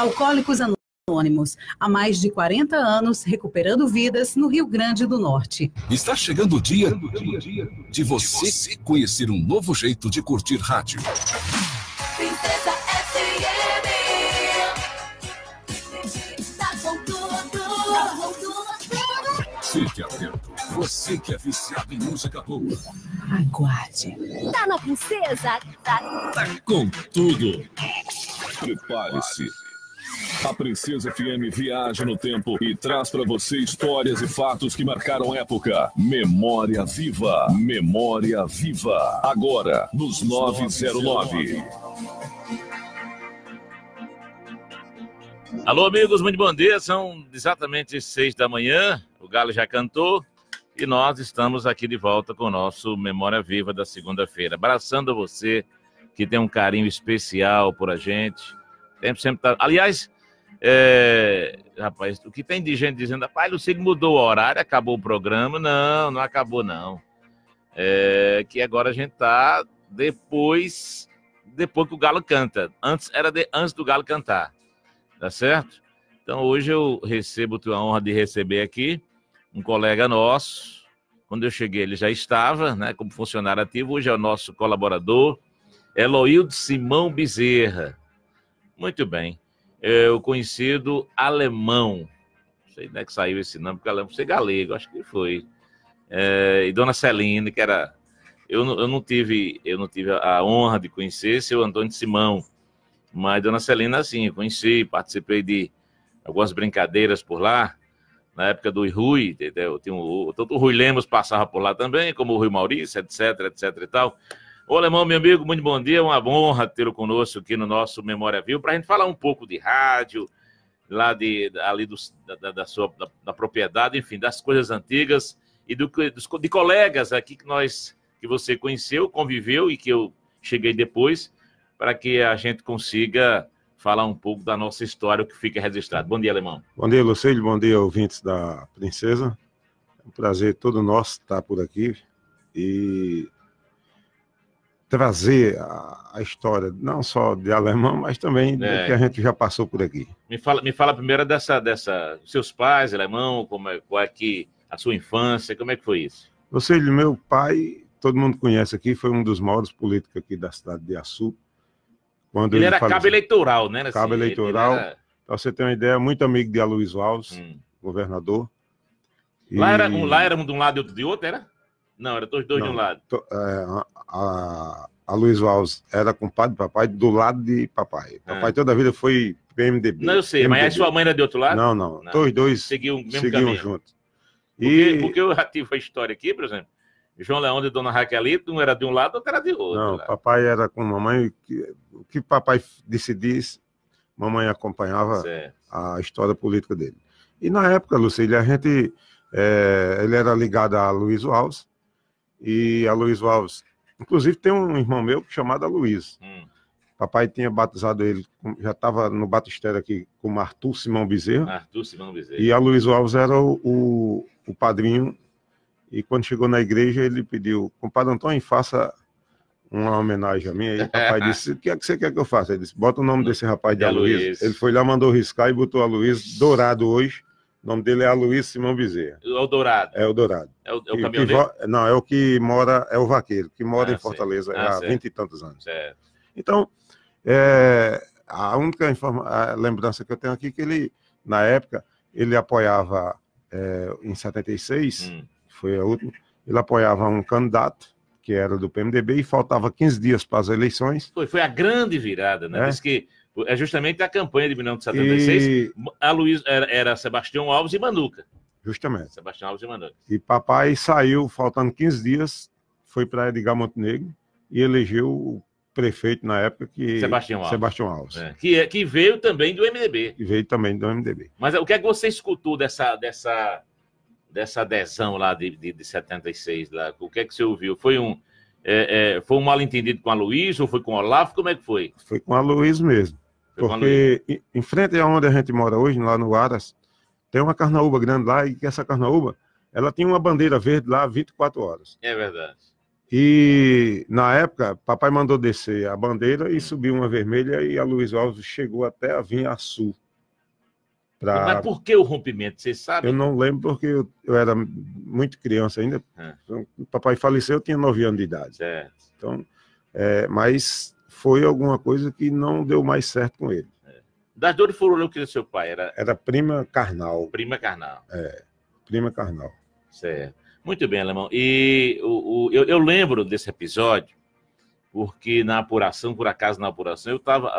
Alcoólicos Anônimos, há mais de 40 anos recuperando vidas no Rio Grande do Norte. Está chegando o dia de você conhecer um novo jeito de curtir rádio. Princesa FM. Tá com tudo. Fique atento, você que é viciado em música boa. Aguarde. Tá na Princesa? Tá com tudo. Prepare-se. A Princesa FM viaja no tempo e traz para você histórias e fatos que marcaram época. Memória Viva. Memória Viva. Agora, nos 909. Alô, amigos, muito bom dia. São exatamente 6 da manhã. O Galo já cantou e nós estamos aqui de volta com o nosso Memória Viva da segunda-feira. Abraçando você que tem um carinho especial por a gente. Sempre tá... Aliás, rapaz, o que tem de gente dizendo, rapaz, Lucílio mudou o horário, acabou o programa. Não, não acabou, não. Que agora a gente tá depois que o Galo canta. Antes era antes do Galo cantar. Tá certo? Então hoje eu tenho a honra de receber aqui um colega nosso. Quando eu cheguei ele já estava, né, como funcionário ativo. Hoje é o nosso colaborador, Eloildo Simão Bezerra. Muito bem. O conhecido Alemão. Não sei onde é que saiu esse nome, porque Alemão foi galego, acho que foi. E Dona Celine, que era... Eu não tive a honra de conhecer seu Antônio Simão. Mas Dona Celina, assim, eu conheci, participei de algumas brincadeiras por lá, na época do Rui, tanto o Rui Lemos passava por lá também, como o Rui Maurício, etc e tal. Ô, Alemão, meu amigo, muito bom dia, uma honra tê-lo conosco aqui no nosso Memória Viva, para a gente falar um pouco de rádio, lá da propriedade, enfim, das coisas antigas e de colegas aqui que você conheceu, conviveu e que eu cheguei depois, para que a gente consiga falar um pouco da nossa história, o que fica registrado. Bom dia, Alemão. Bom dia, Lucílio. Bom dia, ouvintes da Princesa. É um prazer todo nosso estar por aqui e trazer a história, não só de Alemão, mas também do que a gente já passou por aqui. Me fala primeiro seus pais, Alemão, qual é que a sua infância, como é que foi isso? Lucílio, meu pai, todo mundo conhece aqui, foi um dos maiores políticos aqui da cidade de Açu. Quando ele era cabo eleitoral, né? Cabo eleitoral. Pra você ter uma ideia, muito amigo de Aloysio Alves, governador. Lá era um de um lado e outro de outro, era? Não, era dois de um lado. Aloysio Alves era compadre de papai, do lado de papai. Papai toda a vida foi PMDB. Não, eu sei, PMDB. mas a sua mãe era de outro lado? Não. Os dois seguiam juntos. Porque eu já tive a história aqui, por exemplo. João Leão e Dona Raquelito, um era de um lado, outro era de outro. Não, papai era com mamãe. O que papai decidisse, mamãe acompanhava a história política dele. E na época, Lucília, ele era ligado a Aloysio Alves. E Aloysio Alves, inclusive tem um irmão meu chamado Aloysio. Papai tinha batizado ele, já estava no batistério aqui, como Arthur Simão Bezerra. Arthur Simão Bezerra. E Aloysio Alves era o padrinho. E quando chegou na igreja, ele pediu, compadre Antônio, faça uma homenagem a mim. Aí o papai disse, o que é que você quer que eu faça? Ele disse, bota o nome desse rapaz de Aloysio. Ele foi lá, mandou riscar e botou Aloysio Dourado hoje. O nome dele é Aloysio Simão Bezerra. É o Dourado? É o Dourado. É o caminhoneiro? Não, é o que mora, é o vaqueiro, que mora em Fortaleza há 20 e tantos anos. Certo. Então, a única lembrança que eu tenho aqui é que ele, na época, ele apoiava, em 76... foi a última, ele apoiava um candidato, que era do PMDB, e faltava 15 dias para as eleições. Foi a grande virada, né? Diz que é justamente a campanha de 1976, a Luiz era Sebastião Alves e Manduca. Justamente. Sebastião Alves e Manduca. E papai saiu, faltando 15 dias, foi para Edgar Montenegro e elegeu o prefeito na época, Sebastião Alves. Que veio também do MDB. Que veio também do MDB. Mas o que é que você escutou dessa adesão lá de 76, lá? O que é que você ouviu? Foi um mal-entendido com a Aloysio ou foi com o Olavo? Como é que foi? Foi com a Aloysio mesmo. Porque em frente a onde a gente mora hoje, lá no Aras, tem uma carnaúba grande lá, e essa carnaúba, ela tinha uma bandeira verde lá 24 horas. É verdade. E, na época, papai mandou descer a bandeira e subiu uma vermelha e a Luiz Alves chegou até a Vinha Sul. Mas por que o rompimento, você sabe? Eu não lembro porque eu era muito criança ainda. O papai faleceu, eu tinha 9 anos de idade. Certo. Então, mas foi alguma coisa que não deu mais certo com ele. Das Dores Furulhão que seu pai era prima carnal. Prima carnal. Prima carnal. Certo. Muito bem, Alemão. E eu lembro desse episódio, porque na apuração, por acaso na apuração, eu estava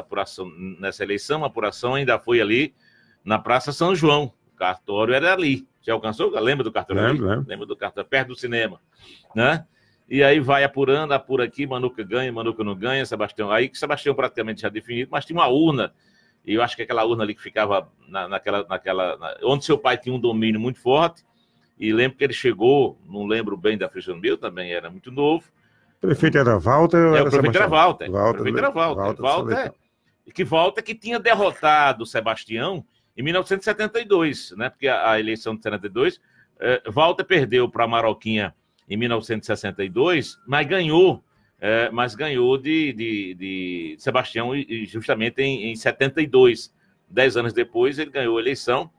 nessa eleição, a apuração ainda foi ali na Praça São João. O cartório era ali. Já alcançou? Lembra do cartório? Lembra do cartório, perto do cinema. Né? E aí vai apurando, apura aqui, Manuca ganha, Manuca não ganha, Sebastião. Aí que Sebastião praticamente já definido, mas tinha uma urna. E eu acho que aquela urna ali que ficava onde seu pai tinha um domínio muito forte. E lembro que ele chegou, não lembro bem da fisionomia, eu também era muito novo. O prefeito era Walter? O prefeito era Walter. O prefeito era Walter. Walter que tinha derrotado o Sebastião em 1972, né? Porque a eleição de 72, Walter perdeu para a Maroquinha em 1962, mas ganhou de Sebastião justamente em 72. 10 anos depois, ele ganhou a eleição,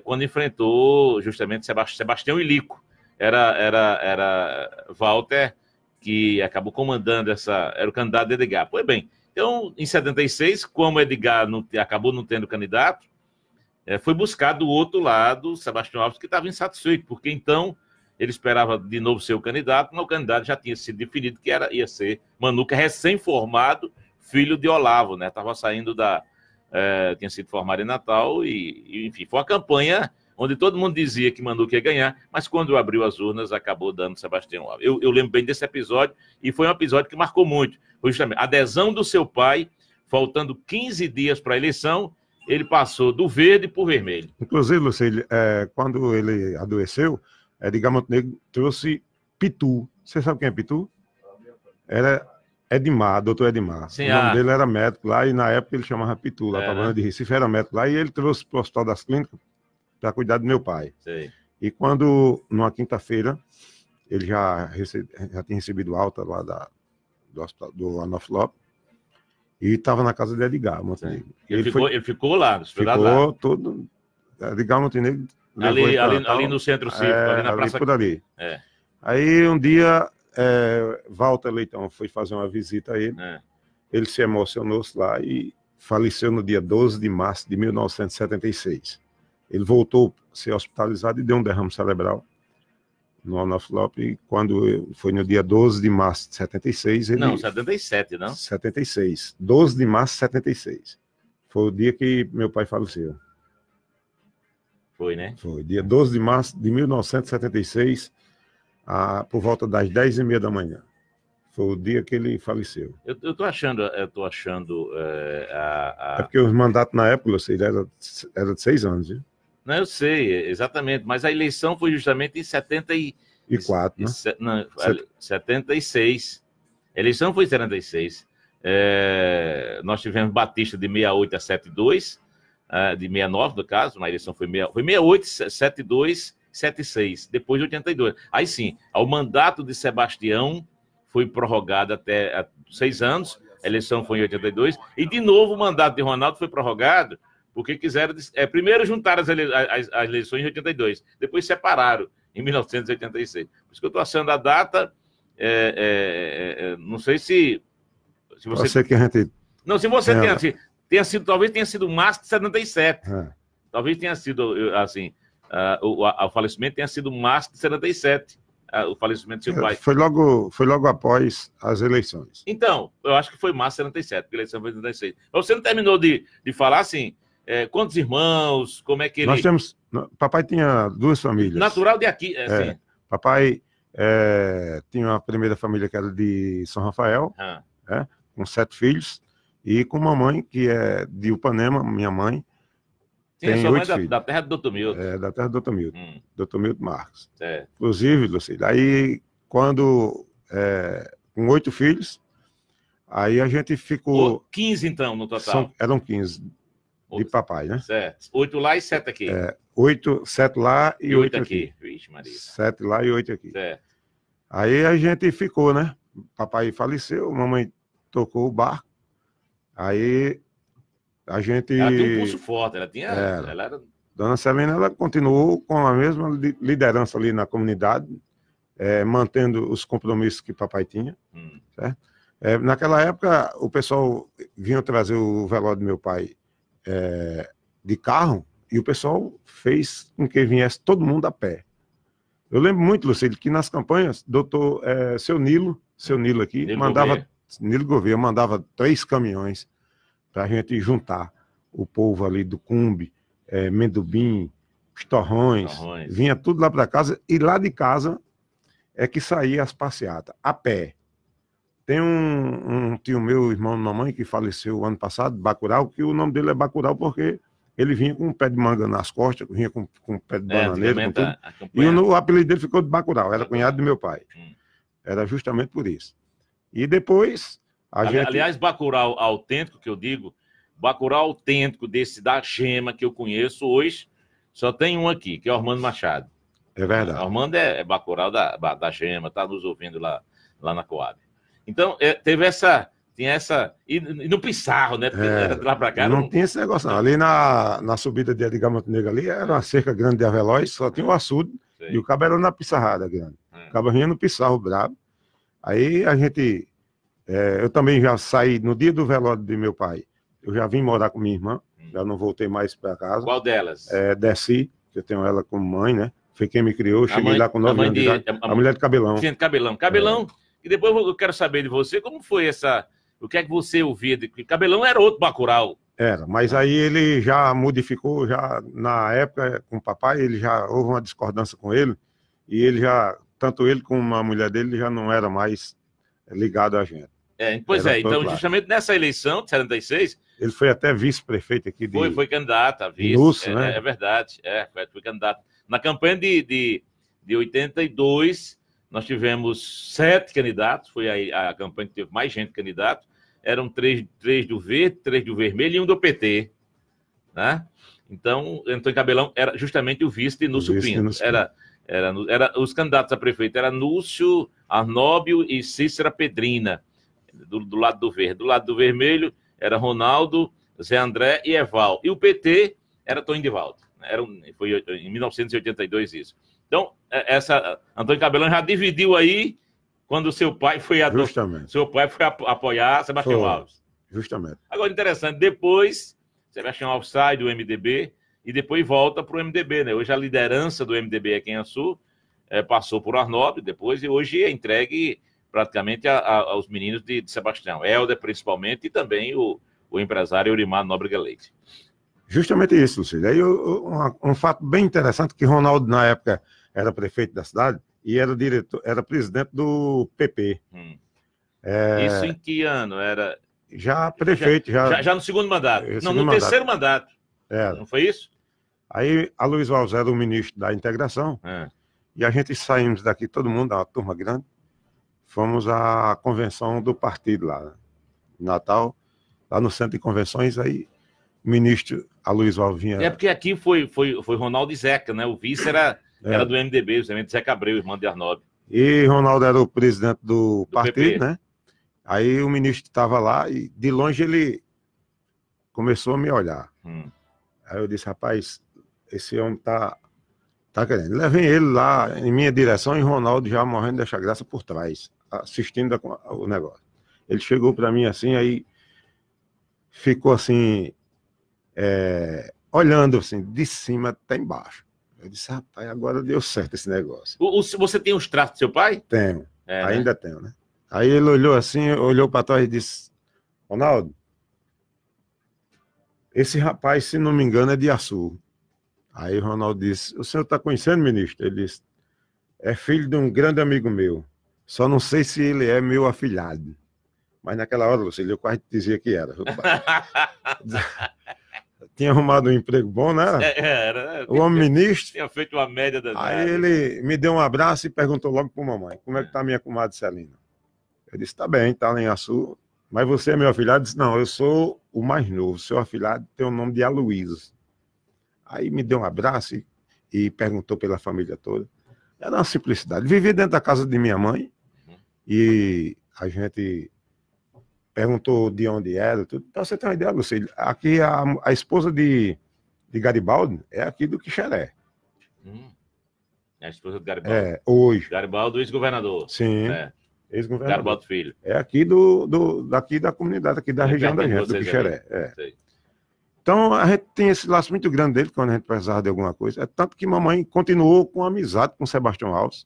quando enfrentou justamente Sebastião e Lico. Era Walter que acabou comandando era o candidato de Edgar. Pois bem, então, em 76, como Edgar acabou não tendo candidato, foi buscar do outro lado Sebastião Alves, que estava insatisfeito, porque então ele esperava de novo ser o candidato, mas o candidato já tinha sido definido que ia ser Manuca, recém-formado, filho de Olavo, né? Estava saindo tinha sido formado em Natal e, enfim, foi uma campanha onde todo mundo dizia que Manuca ia ganhar, mas quando abriu as urnas, acabou dando Sebastião Alves. Eu lembro bem desse episódio, e foi um episódio que marcou muito. Justamente, a adesão do seu pai, faltando 15 dias para a eleição, ele passou do verde para o vermelho. Inclusive, Lucílio, quando ele adoeceu, Edgar Montenegro trouxe Pitu. Você sabe quem é Pitu? Era Edmar, doutor Edmar. Sim, o nome dele era médico lá, e na época ele chamava Pitu, lá para a banda de Recife, era médico lá, e ele trouxe para o Hospital das Clínicas para cuidar do meu pai. Sei. E quando, numa quinta-feira, ele já tinha recebido alta lá do Anoflop, e estava na casa de Edgar Montenegro. Ele ficou lá, ficou todo. Edgar Montenegro ali no centro cívico, ali na praça. Por ali. Aí um dia, Walter Leitão foi fazer uma visita a ele. Ele se emocionou lá e faleceu no dia 12 de março de 1976. Ele voltou a ser hospitalizado e deu um derrame cerebral no Anoflop, e quando foi no dia 12 de março de 76... Não, 77, não? 76. 12 de março de 76. Foi o dia que meu pai faleceu. Foi, né? Foi, dia 12 de março de 1976, por volta das 10h30 da manhã. Foi o dia que ele faleceu. Eu tô achando... É porque os mandatos na época, eu sei, era de 6 anos, viu? Não, eu sei, exatamente, mas a eleição foi justamente em 74, né? 76. A eleição foi em 76. Nós tivemos Batista de 68 a 72, de 69, no caso, a eleição foi 68, 72, 76, depois de 82. Aí sim, o mandato de Sebastião foi prorrogado até 6 anos, a eleição foi em 82, e de novo o mandato de Ronaldo foi prorrogado, porque quiseram, primeiro juntaram as eleições em 82, depois separaram em 1986. Por isso que eu estou achando a data, não sei se você... Pode ser que a gente... Não, se você tenha sido, talvez tenha sido março de 77. Talvez tenha sido, assim, o falecimento tenha sido março de 77, o falecimento do seu pai. Foi logo após as eleições. Então, eu acho que foi março de 77, porque a eleição foi em 76. Mas você não terminou de falar, assim... quantos irmãos, como é que ele... Papai tinha 2 famílias. Natural de aqui, assim. Papai tinha uma primeira família que era de São Rafael, com 7 filhos, e com mamãe, que é de Upanema, minha mãe. Sim, tem sua 8 mãe filhos. da terra do Dr. Milton. Da terra do Dr. Milton. Dr. Milton Marcos. Inclusive, Lucílio, aí quando, com 8 filhos, aí a gente ficou... 15 então, no total. Eram 15. De papai, né? Certo. 8 lá e 7 aqui. 7 lá e 8 aqui. Vixe, Maria. 7 lá e 8 aqui. Certo. Aí a gente ficou, né? Papai faleceu, mamãe tocou o barco. Aí a gente... Ela tinha um pulso forte, ela era... Dona Celina, ela continuou com a mesma liderança ali na comunidade, mantendo os compromissos que papai tinha, certo? Naquela época, o pessoal vinha trazer o velório do meu pai de carro, e o pessoal fez com que viesse todo mundo a pé. Eu lembro muito, Lucílio, que nas campanhas, doutor seu Nilo aqui, Nilo Gouveia mandava 3 caminhões para a gente juntar o povo ali do Cumbe, Mendubim, os torrões, vinha tudo lá para casa, e lá de casa é que saía as passeatas, a pé. Tem um tio meu, irmão da mamãe, que faleceu ano passado, Bacurau, que o nome dele é Bacurau porque ele vinha com um pé de manga nas costas, vinha com um pé de bananeira, com tudo. E o apelido dele ficou de Bacurau, era cunhado do meu pai. Era justamente por isso. E depois Aliás, Bacurau autêntico, que eu digo, Bacurau autêntico da Gema que eu conheço hoje, só tem um aqui, que é o Armando Machado. É verdade. O Armando é Bacurau da Gema, está nos ouvindo lá na Coab. Então, tinha essa... E no Pissarro, né? Porque era lá para cá. Não tinha esse negócio, não. Ali na subida de Edgar Montenegro ali, era uma cerca grande de Avelóis, só tinha o açude, e o cabo era na Pissarrada grande. O cabo vinha no Pissarro brabo. Aí a gente... eu também já saí, no dia do velório de meu pai, eu já vim morar com minha irmã, já não voltei mais para casa. Qual delas? Desci, que eu tenho ela como mãe, né? Foi quem me criou, cheguei lá com 9 anos de idade. A mulher de Cabelão. Sim, Cabelão. E depois eu quero saber de você, como foi essa... O que é que você ouvia? Cabelão era outro Bacurau. Era, mas aí ele já modificou, já na época, com o papai, ele já houve uma discordância com ele, e ele já, tanto ele como a mulher dele, já não era mais ligado a gente. Então justamente nessa eleição de 76... Ele foi até vice-prefeito aqui. Foi candidato a vice. Lúcio, né? É verdade, foi candidato. Na campanha de 82... Nós tivemos 7 candidatos, foi a campanha que teve mais gente candidato. Eram 3 do Verde, 3 do Vermelho e um do PT. Né? Então, Antônio Cabelão era justamente o vice de Núcio Pinto. Os candidatos a prefeito eram Núcio, Arnóbio e Cícera Pedrina, do lado do Verde. Do lado do Vermelho era Ronaldo, Zé André e Eval. E o PT era Toninho de Valdo. Foi em 1982 isso. Então, Antônio Cabelão já dividiu aí quando o seu pai foi apoiar Sebastião Alves. Justamente. Agora, interessante, depois, Sebastião Alves sai do MDB e depois volta para o MDB, né? Hoje a liderança do MDB aqui em Açu passou por Arnóbio depois, e hoje é entregue praticamente aos meninos de Sebastião. Helder, principalmente, e também o empresário Eurimar Nóbrega Leite. Justamente isso, Lucílio. Aí um fato bem interessante, que Ronaldo, na época, era prefeito da cidade e era presidente do PP. Isso em que ano? Era... Já prefeito. Já no segundo mandato. No terceiro mandato. Não foi isso? Aí a Luiz Alves era o ministro da integração, e a gente saímos daqui, todo mundo, uma turma grande, fomos à convenção do partido lá, né? Em Natal, lá no centro de convenções, aí o ministro Aloysio Alves vinha... porque aqui foi Ronaldo e Zeca, né? O vice era do MDB, o Zeca Abreu, irmão de Arnóbio. E Ronaldo era o presidente do partido, PP. né? Aí o ministro estava lá e de longe ele começou a me olhar. Aí eu disse, rapaz, esse homem tá querendo. Levem ele lá em minha direção e Ronaldo já morrendo dessa graça por trás, assistindo o negócio. Ele chegou para mim assim, aí ficou assim, olhando assim, de cima até embaixo. Eu disse, rapaz, agora deu certo esse negócio. Você tem os traços do seu pai? Tenho, ainda tenho, né? Aí ele olhou assim, olhou para trás e disse, Ronaldo, esse rapaz, se não me engano, é de Açu. Aí o Ronaldo disse, o senhor está conhecendo, ministro? Ele disse, é filho de um grande amigo meu, só não sei se ele é meu afilhado. Mas naquela hora, Lucílio, eu quase dizia que era. Tinha arrumado um emprego bom, né? O homem ministro. Tinha feito uma média da... Aí ele me deu um abraço e perguntou logo para a mamãe, como é que está minha comadre Celina? Eu disse, tá bem, tá lá em Açu, mas você é meu afilhado? Eu disse, não, eu sou o mais novo, seu afilhado tem o nome de Aloysio. Aí me deu um abraço e perguntou pela família toda. Era uma simplicidade. Vivia dentro da casa de minha mãe e a gente perguntou de onde era, tudo. Para você ter uma ideia, Lucílio, aqui a esposa de Garibaldi é aqui do Quixeré. É a esposa do Garibaldi. É, hoje. Garibaldi, ex-governador. Sim. É. Ex-governador. Garibaldi Filho. É aqui daqui da comunidade, aqui da região da gente, do Quixeré. É. Então, a gente tem esse laço muito grande dele quando a gente precisava de alguma coisa. É tanto que mamãe continuou com amizade com Sebastião Alves.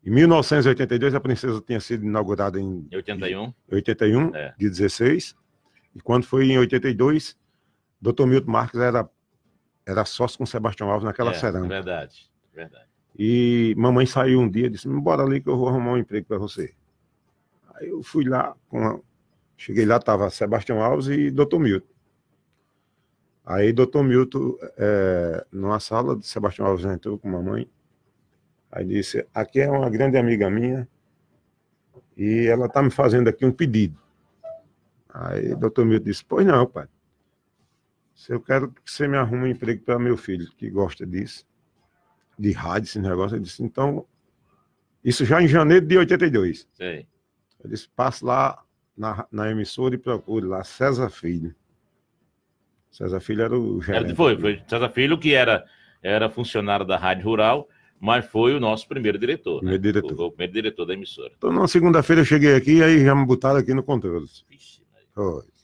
Em 1982, a Princesa tinha sido inaugurada em 81, de 16. E quando foi em 82, Dr. Milton Marques era sócio com Sebastião Alves naquela cerâmica. Verdade. E mamãe saiu um dia e disse, bora ali que eu vou arrumar um emprego para você. Aí eu fui lá, cheguei lá, estava Sebastião Alves e Dr. Milton. Aí Dr. Milton, numa sala, de Sebastião Alves entrou com mamãe. Aí disse, aqui é uma grande amiga minha e ela está me fazendo aqui um pedido. Aí Dr. Milton disse, pois não, pai. Eu quero que você me arrume um emprego para meu filho, que gosta disso, de rádio, esse negócio. Eu disse, então, isso já em janeiro de 82. Sei. Eu disse, passe lá na emissora e procure lá César Filho. César Filho era o gerente. Foi César Filho, que era funcionário da Rádio Rural, mas foi o nosso primeiro diretor. Foi o primeiro diretor da emissora. Então, na segunda-feira eu cheguei aqui e aí já me botaram aqui no controle.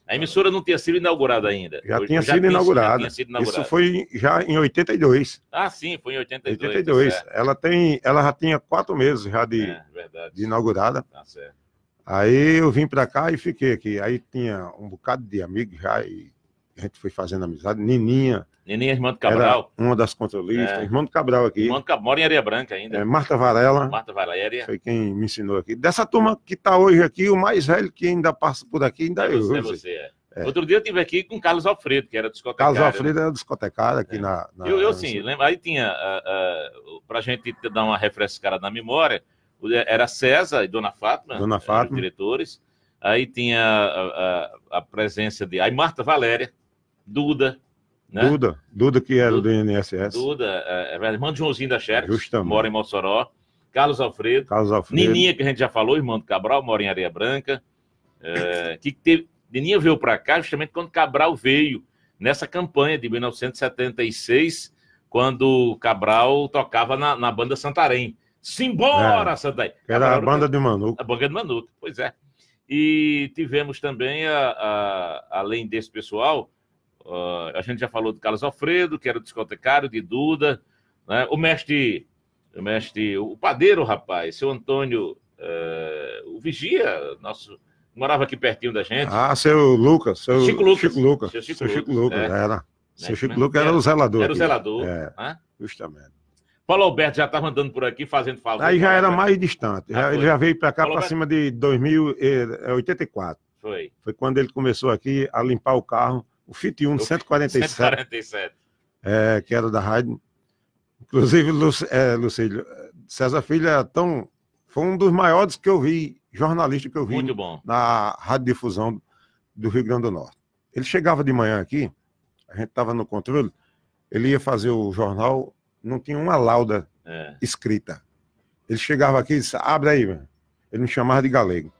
A emissora não tinha sido inaugurada ainda. Já tinha sido inaugurada. Isso foi já em 82. Ah, sim, foi em 82. 82. Ela já tinha 4 meses já de inaugurada. Tá certo. Aí eu vim para cá e fiquei aqui. Aí tinha um bocado de amigos já e a gente foi fazendo amizade. Nininha, irmã do Cabral. Uma das controlistas. Irmã do Cabral aqui. Mora em Areia Branca ainda. Marta Varela. Marta Valéria. Foi quem me ensinou aqui. Dessa turma que está hoje aqui, o mais velho que ainda passa por aqui ainda é eu. Você. Outro dia eu estive aqui com Carlos Alfredo, que era discotecário. Carlos Alfredo era discotecário aqui na... Eu sim, lembro. Aí tinha, para a gente dar uma refrescada na memória, era César e Dona Fátima. Os diretores. Aí tinha a presença de... Aí Marta Valéria, Duda, né? Duda que era do INSS. Duda, irmã de Joãozinho da Xeres, mora em Mossoró. Carlos Alfredo. Nininha, que a gente já falou, irmão do Cabral, mora em Areia Branca. Nininha veio para cá justamente quando Cabral veio, nessa campanha de 1976, quando Cabral tocava na banda Santarém. Simbora, Santarém! Era a banda de Manuca. A banda de Manuca, pois é. E tivemos também, além desse pessoal... a gente já falou do Carlos Alfredo, que era o discotecário, de Duda, né? O padeiro, rapaz, seu Antônio, o vigia, morava aqui pertinho da gente. Seu Lucas, Chico Lucas. Seu Chico Lucas, era. Seu Chico Lucas era o zelador. Era o zelador. Né? Justamente. Paulo Alberto já estava andando por aqui fazendo favor. Aí já era mais distante. Ele já veio para cá para cima de 1984. Foi quando ele começou aqui a limpar o carro. O Fit 1 de 147. Que era da rádio. Inclusive, Lucílio, César Filho foi um dos maiores que eu vi, jornalista que eu vi na radiodifusão do Rio Grande do Norte. Ele chegava de manhã aqui, a gente estava no controle, ele ia fazer o jornal, não tinha uma lauda escrita. Ele chegava aqui e disse, abre aí, meu. Ele me chamava de Galego.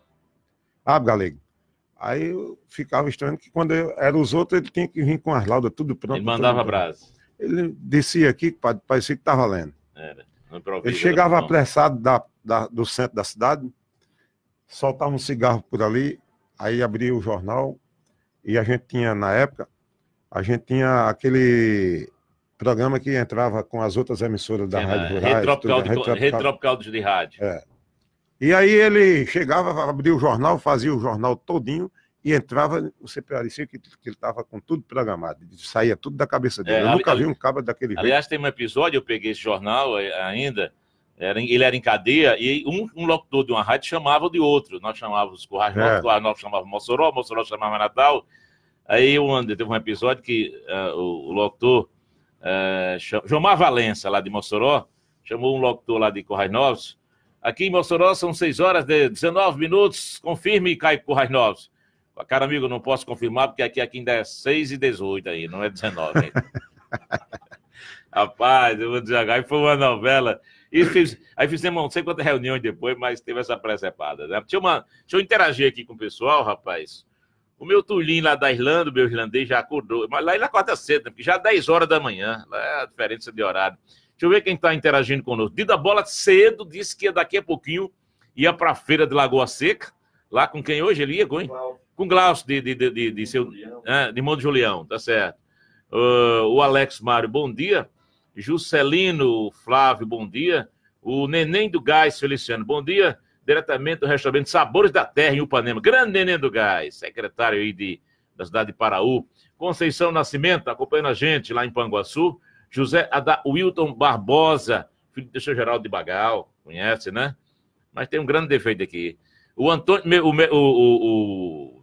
Abre, Galego. Aí eu ficava estranho que quando eram os outros, ele tinha que vir com as laudas tudo pronto. Ele mandava brasa. Ele descia aqui, parecia que estava lendo. Ele chegava apressado do centro da cidade, soltava um cigarro por ali, aí abria o jornal, e a gente tinha, na época, aquele programa que entrava com as outras emissoras da Rádio Rural. Rede Tropical de Rádio. E aí ele chegava, abria o jornal, fazia o jornal todinho e entrava, você parecia que ele estava com tudo programado, saía tudo da cabeça dele. Eu nunca vi um cabra daquele jeito. Aliás, tem um episódio, eu peguei esse jornal ainda, ele era em cadeia, e um locutor de uma rádio chamava de outro. Nós chamávamos Currais Novos chamava Mossoró chamava Natal. Aí teve um episódio que o locutor, Jomar Valença, lá de Mossoró, chamou um locutor lá de Currais Novos. Aqui em Mossoró são 6 horas e 19 minutos. Confirme, Caio Currais Novos. Cara, amigo, não posso confirmar, porque aqui ainda é 6 e 18 aí, não é 19. Rapaz, eu vou dizer agora, foi uma novela. Aí fizemos não sei quantas reuniões depois, mas teve essa precepada. Né? Deixa eu interagir aqui com o pessoal, rapaz. O meu Tulinho lá da Irlanda, o meu irlandês já acordou. Mas lá ele acorda cedo, né? Porque já é 10 horas da manhã. Lá é a diferença de horário. Deixa eu ver quem está interagindo conosco. Dida Bola cedo disse que daqui a pouquinho ia para a feira de Lagoa Seca. Lá com quem hoje ele ia, com Glaucio de Monte Julião, tá certo. O Alex Mário, bom dia. Juscelino Flávio, bom dia. O Neném do Gás Feliciano, bom dia. Diretamente do restaurante Sabores da Terra, em Upanema. Grande Neném do Gás, secretário aí da cidade de Paraú. Conceição Nascimento, acompanhando a gente lá em Panguaçu. José Wilton Barbosa, filho do seu Geraldo de Bagal, conhece, né? Mas tem um grande defeito aqui. O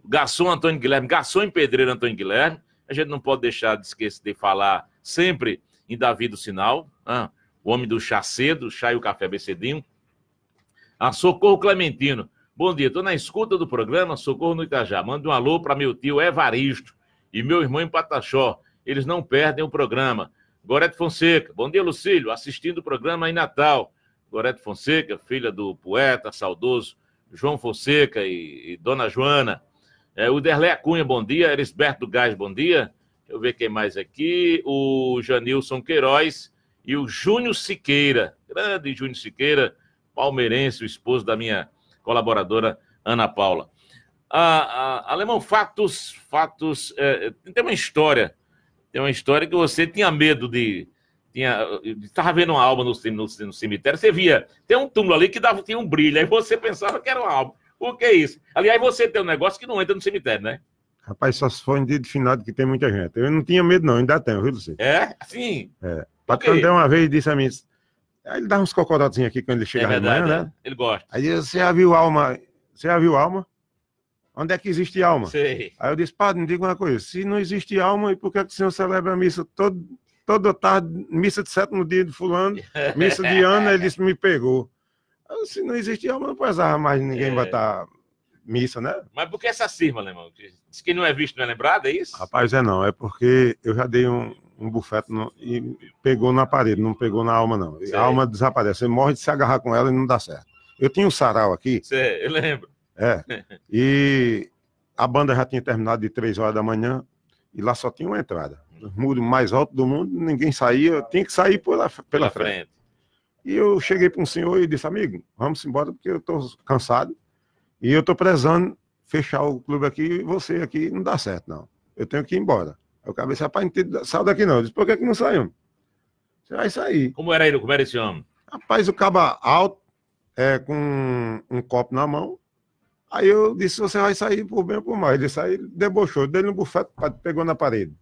garçom Antônio Guilherme, garçom em Pedreiro Antônio Guilherme. A gente não pode deixar de esquecer de falar sempre em Davi do Sinal, o homem do chá cedo, chá e o café bem cedinho. A Socorro Clementino. Bom dia, estou na escuta do programa Socorro no Itajá. Manda um alô para meu tio Evaristo e meu irmão em Pataxó. Eles não perdem o programa. Gorete Fonseca. Bom dia, Lucílio. Assistindo o programa em Natal. Gorete Fonseca, filha do poeta saudoso João Fonseca e Dona Joana. O Derlé Cunha, bom dia. Erisberto Gás, bom dia. Deixa eu ver quem mais aqui. O Janilson Queiroz e o Júnior Siqueira. Grande Júnior Siqueira, palmeirense, o esposo da minha colaboradora Ana Paula. Alemão, fatos. Tem uma história que você tinha medo de... Estava vendo uma alma no cemitério, você via, tem um túmulo ali que tinha um brilho, aí você pensava que era uma alma. O que é isso? Aliás, você tem um negócio que não entra no cemitério, né? Rapaz, só se for em dia de finado que tem muita gente. Eu não tinha medo, não, ainda tenho, viu, Luciano? É? Sim. Patrão uma vez disse a mim, aí ele dá uns cocodotinhos aqui quando ele chega de manhã, né? Ele gosta. Aí ele disse, você já viu alma? Onde é que existe alma? Sei. Aí eu disse, padre, me diga uma coisa, se não existe alma, e por que o senhor celebra a missa toda tarde, missa de 7º dia de fulano, missa de ano, ele disse, me pegou. Eu, se não existe alma, não precisava mais ninguém botar missa, né? Mas por que essa cisma, Alemão? Diz que não é visto, não é lembrado, é isso? Rapaz, não, é porque eu já dei um bufete e pegou na parede, não pegou na alma, não. A alma desaparece, você morre de se agarrar com ela e não dá certo. Eu tinha um sarau aqui. Sei, eu lembro. E a banda já tinha terminado de 3 horas da manhã e lá só tinha uma entrada. O muro mais alto do mundo, ninguém saía, eu tinha que sair pela frente. E eu cheguei para um senhor e disse, amigo, vamos embora porque eu estou cansado e eu estou prezando fechar o clube aqui e você aqui não dá certo, não. Eu tenho que ir embora. Aí o cara disse, rapaz, não saiu daqui não. Eu disse, por que não saímos? Você vai sair. Como era ele? Como era esse homem? Rapaz, o caba alto, com um copo na mão. Aí eu disse, você vai sair por bem ou por mal. Ele saiu, debochou, deu um bufete, pegou na parede.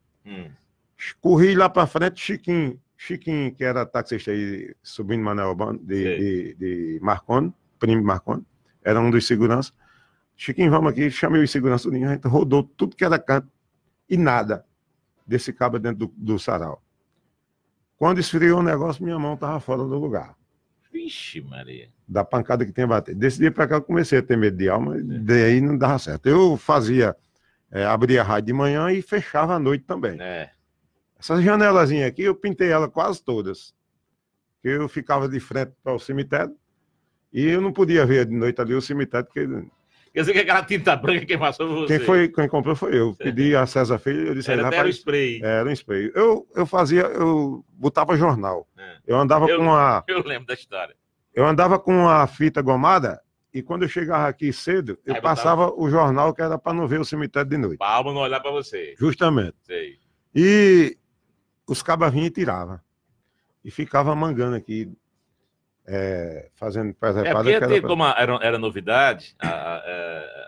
Corri lá pra frente, Chiquinho, que era taxista aí, subindo Manuel de Marconi, primo de Marconi, era um dos seguranças. Chiquinho, vamos aqui, chamei o segurança, a gente rodou tudo que era canto e nada desse cabo dentro do sarau. Quando esfriou o negócio, minha mão estava fora do lugar. Vixe, Maria. Da pancada que tinha batido. Desse dia para cá eu comecei a ter medo de alma, daí não dava certo. Eu fazia, abria a rádio de manhã e fechava à noite também. Essas janelazinhas aqui, eu pintei elas quase todas. Eu ficava de frente para o cemitério e eu não podia ver de noite ali o cemitério, porque... Quer dizer que aquela tinta branca quem passou foi você? Quem comprou foi eu. Pedi a César Filho, eu disse... Era um spray. Era um spray. Eu botava jornal. Eu andava com uma... Eu lembro da história. Eu andava com uma fita gomada e quando eu chegava aqui cedo, eu passava o jornal que era para não ver o cemitério de noite. Para a alma não olhar para você. Justamente. Sei. E os cabas vinham e tiravam. E ficava mangando aqui, fazendo preservada. Porque como era novidade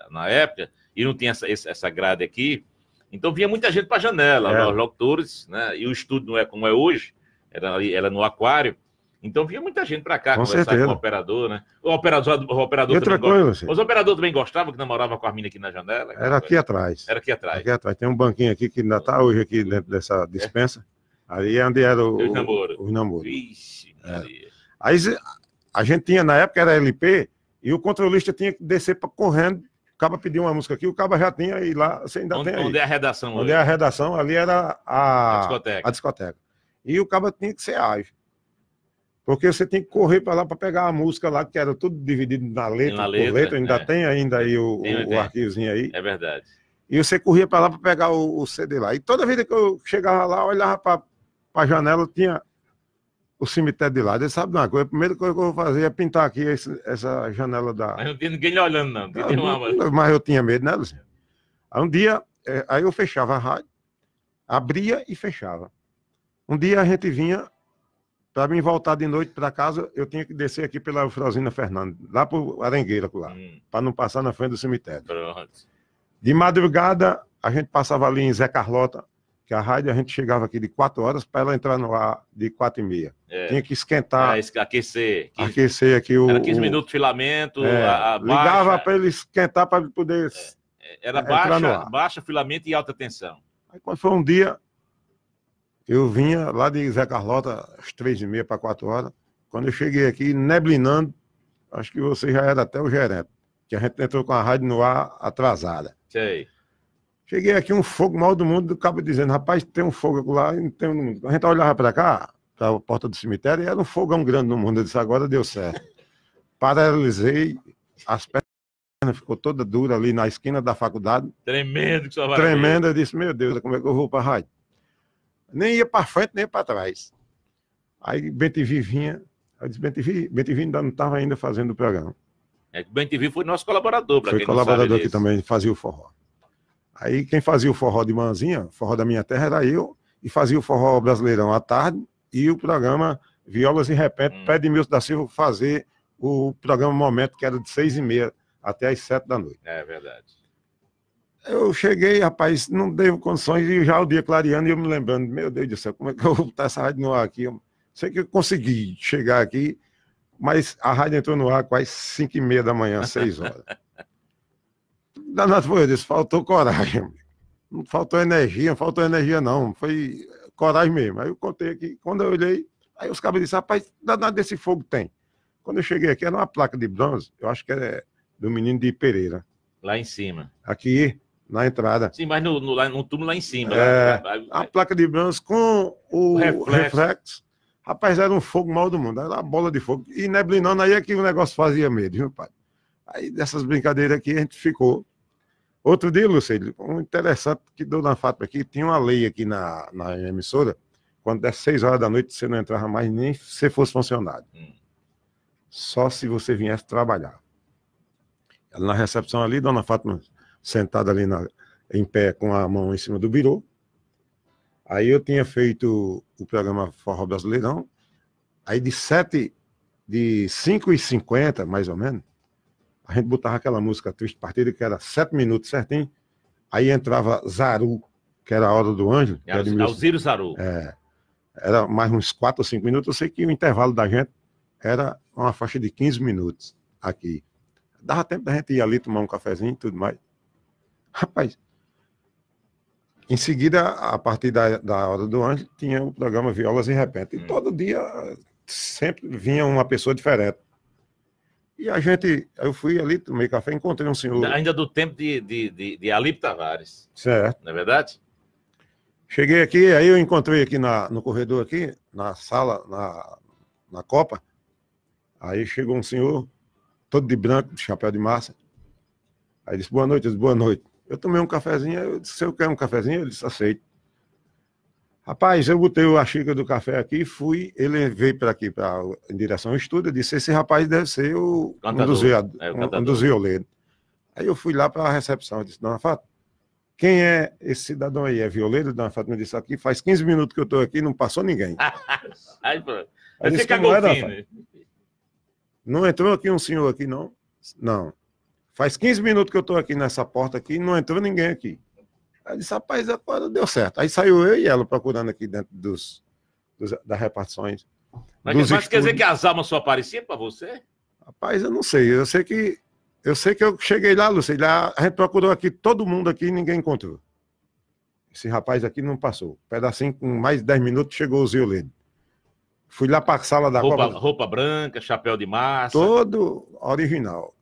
na época, e não tinha essa grade aqui, então vinha muita gente para a janela, os locutores, né? E o estúdio não é como é hoje, era no aquário. Então vinha muita gente para cá conversar com o operador, né? O operador outra coisa, os operadores também gostavam que namorava com a mina aqui na janela? Era aqui atrás. Era aqui atrás. Aqui atrás. Tem um banquinho aqui que ainda está hoje aqui dentro dessa dispensa. Ali é onde era os namoros. Vixe, Maria. Aí a gente tinha, na época era LP, e o controlista tinha que descer correndo. O caba pediu uma música aqui, o caba já tinha, e lá você ainda tem aí. Onde é a redação? Onde é a redação, ali era a discoteca. A discoteca. E o cabo tinha que ser ágil. Porque você tem que correr para lá para pegar a música lá, que era tudo dividido na letra, por letra. Ainda tem ainda aí o arquivozinho aí. É verdade. E você corria para lá para pegar o CD lá. E toda vez que eu chegava lá, olhava para a janela, tinha o cemitério de lado. Ele sabe de uma coisa, a primeira coisa que eu vou fazer é pintar aqui essa janela da... Mas não tinha ninguém lhe olhando, não. Mas eu tinha medo, né, Luciano? Aí um dia, aí eu fechava a rádio, abria e fechava. Um dia a gente vinha, para mim voltar de noite para casa, eu tinha que descer aqui pela Eufrosina Fernandes, lá por Arengueira, lá, para não passar na frente do cemitério. Pronto. De madrugada, a gente passava ali em Zé Carlota, que a rádio a gente chegava aqui de 4 horas para ela entrar no ar de 4h30. Tinha que esquentar. Aquecer. Aquecer aqui o... Era 15 minutos de filamento. Ligava para ele esquentar para ele poder... Era baixa filamento e alta tensão. Aí quando foi um dia, eu vinha lá de Zé Carlota, às 3h30 para 4 horas. Quando eu cheguei aqui, neblinando, acho que você já era até o gerente, que a gente entrou com a rádio no ar atrasada. Sei. Cheguei aqui, um fogo mal do mundo, do cabo dizendo, rapaz, tem um fogo lá, não tem no mundo. A gente olhava para cá, para a porta do cemitério, e era um fogão grande no mundo. Eu disse, agora deu certo. Paralisei, as pernas ficou toda dura ali na esquina da faculdade. Tremendo que só vai. Tremendo, eu disse, meu Deus, como é que eu vou para a rádio? Nem ia para frente, nem para trás. Aí BenTV vinha, eu disse, BenTV ainda não estava ainda fazendo o programa. O BenTV foi nosso colaborador, para quem não sabe. Foi colaborador que também fazia o forró. Aí quem fazia o forró de manhãzinha, forró da minha terra, era eu, e fazia o forró brasileirão à tarde, e o programa Violas e Repente, pé de Milton da Silva fazer o programa Momento, que era de 6h30 até às 7 da noite. É verdade. Eu cheguei, rapaz, não dei condições, e já o dia clareando, e eu me lembrando, meu Deus do céu, como é que eu vou botar essa rádio no ar aqui? Eu sei que eu consegui chegar aqui, mas a rádio entrou no ar quase 5h30 da manhã, 6 horas. Danado foi isso, faltou coragem. Não faltou energia, não. Foi coragem mesmo. Aí eu contei aqui, quando eu olhei, aí os cabos disseram, rapaz, danado desse fogo tem. Quando eu cheguei aqui, era uma placa de bronze, eu acho que era do menino de Pereira. Lá em cima. Aqui, na entrada. Sim, mas no túmulo lá em cima. A placa de bronze com o reflexo. Rapaz, era um fogo mal do mundo, era uma bola de fogo. E neblinando aí é que o negócio fazia medo, viu, pai? Aí dessas brincadeiras aqui a gente ficou. Outro dia, Lucílio, um interessante que deu na Fátima aqui, tinha uma lei aqui na emissora, quando desse 6 horas da noite você não entrava mais nem se você fosse funcionário. Só se você viesse trabalhar. Na recepção ali, dona Fátima sentada ali em pé com a mão em cima do birô. Aí eu tinha feito o programa Forró Brasileirão, aí de 5h50, mais ou menos, a gente botava aquela música Triste Partida, que era 7 minutos certinho. Aí entrava Zaru, que era a Hora do Anjo. Alziro Zaru. Era mais uns 4 ou 5 minutos. Eu sei que o intervalo da gente era uma faixa de 15 minutos aqui. Dava tempo da gente ir ali tomar um cafezinho e tudo mais. Rapaz, em seguida, a partir da Hora do Anjo, tinha o programa Violas e Repente. E todo dia sempre vinha uma pessoa diferente. E eu fui ali, tomei café, encontrei um senhor... Ainda do tempo de Alípio Tavares. Certo. Não é verdade? Cheguei aqui, aí eu encontrei aqui no corredor, aqui, na sala, na Copa. Aí chegou um senhor, todo de branco, de chapéu de massa. Aí disse, boa noite, eu disse, boa noite. Eu tomei um cafezinho, eu disse, eu quero um cafezinho? Ele disse, aceito. Rapaz, eu botei a xícara do café aqui, ele veio para aqui, em direção ao estúdio, eu disse, esse rapaz deve ser um dos violeiros. Aí eu fui lá para a recepção, eu disse, dona Fátima, quem é esse cidadão aí? É violeiro? Dona Fátima disse, aqui faz 15 minutos que eu estou aqui, não passou ninguém. Aí, pô, aí disse, não, não entrou aqui um senhor aqui, não? Não. Faz 15 minutos que eu estou aqui nessa porta aqui, não entrou ninguém aqui. Aí disse, rapaz, agora deu certo. Aí saiu eu e ela procurando aqui dentro das repartições. Mas quer dizer que as almas só apareciam para você? Rapaz, eu não sei. Eu sei que eu cheguei lá, Lúcia, a gente procurou aqui, todo mundo aqui e ninguém encontrou. Esse rapaz aqui não passou. Um pedacinho, com mais de 10 minutos, chegou o violeiro. Fui lá para a sala da roupa branca, chapéu de massa. Todo original.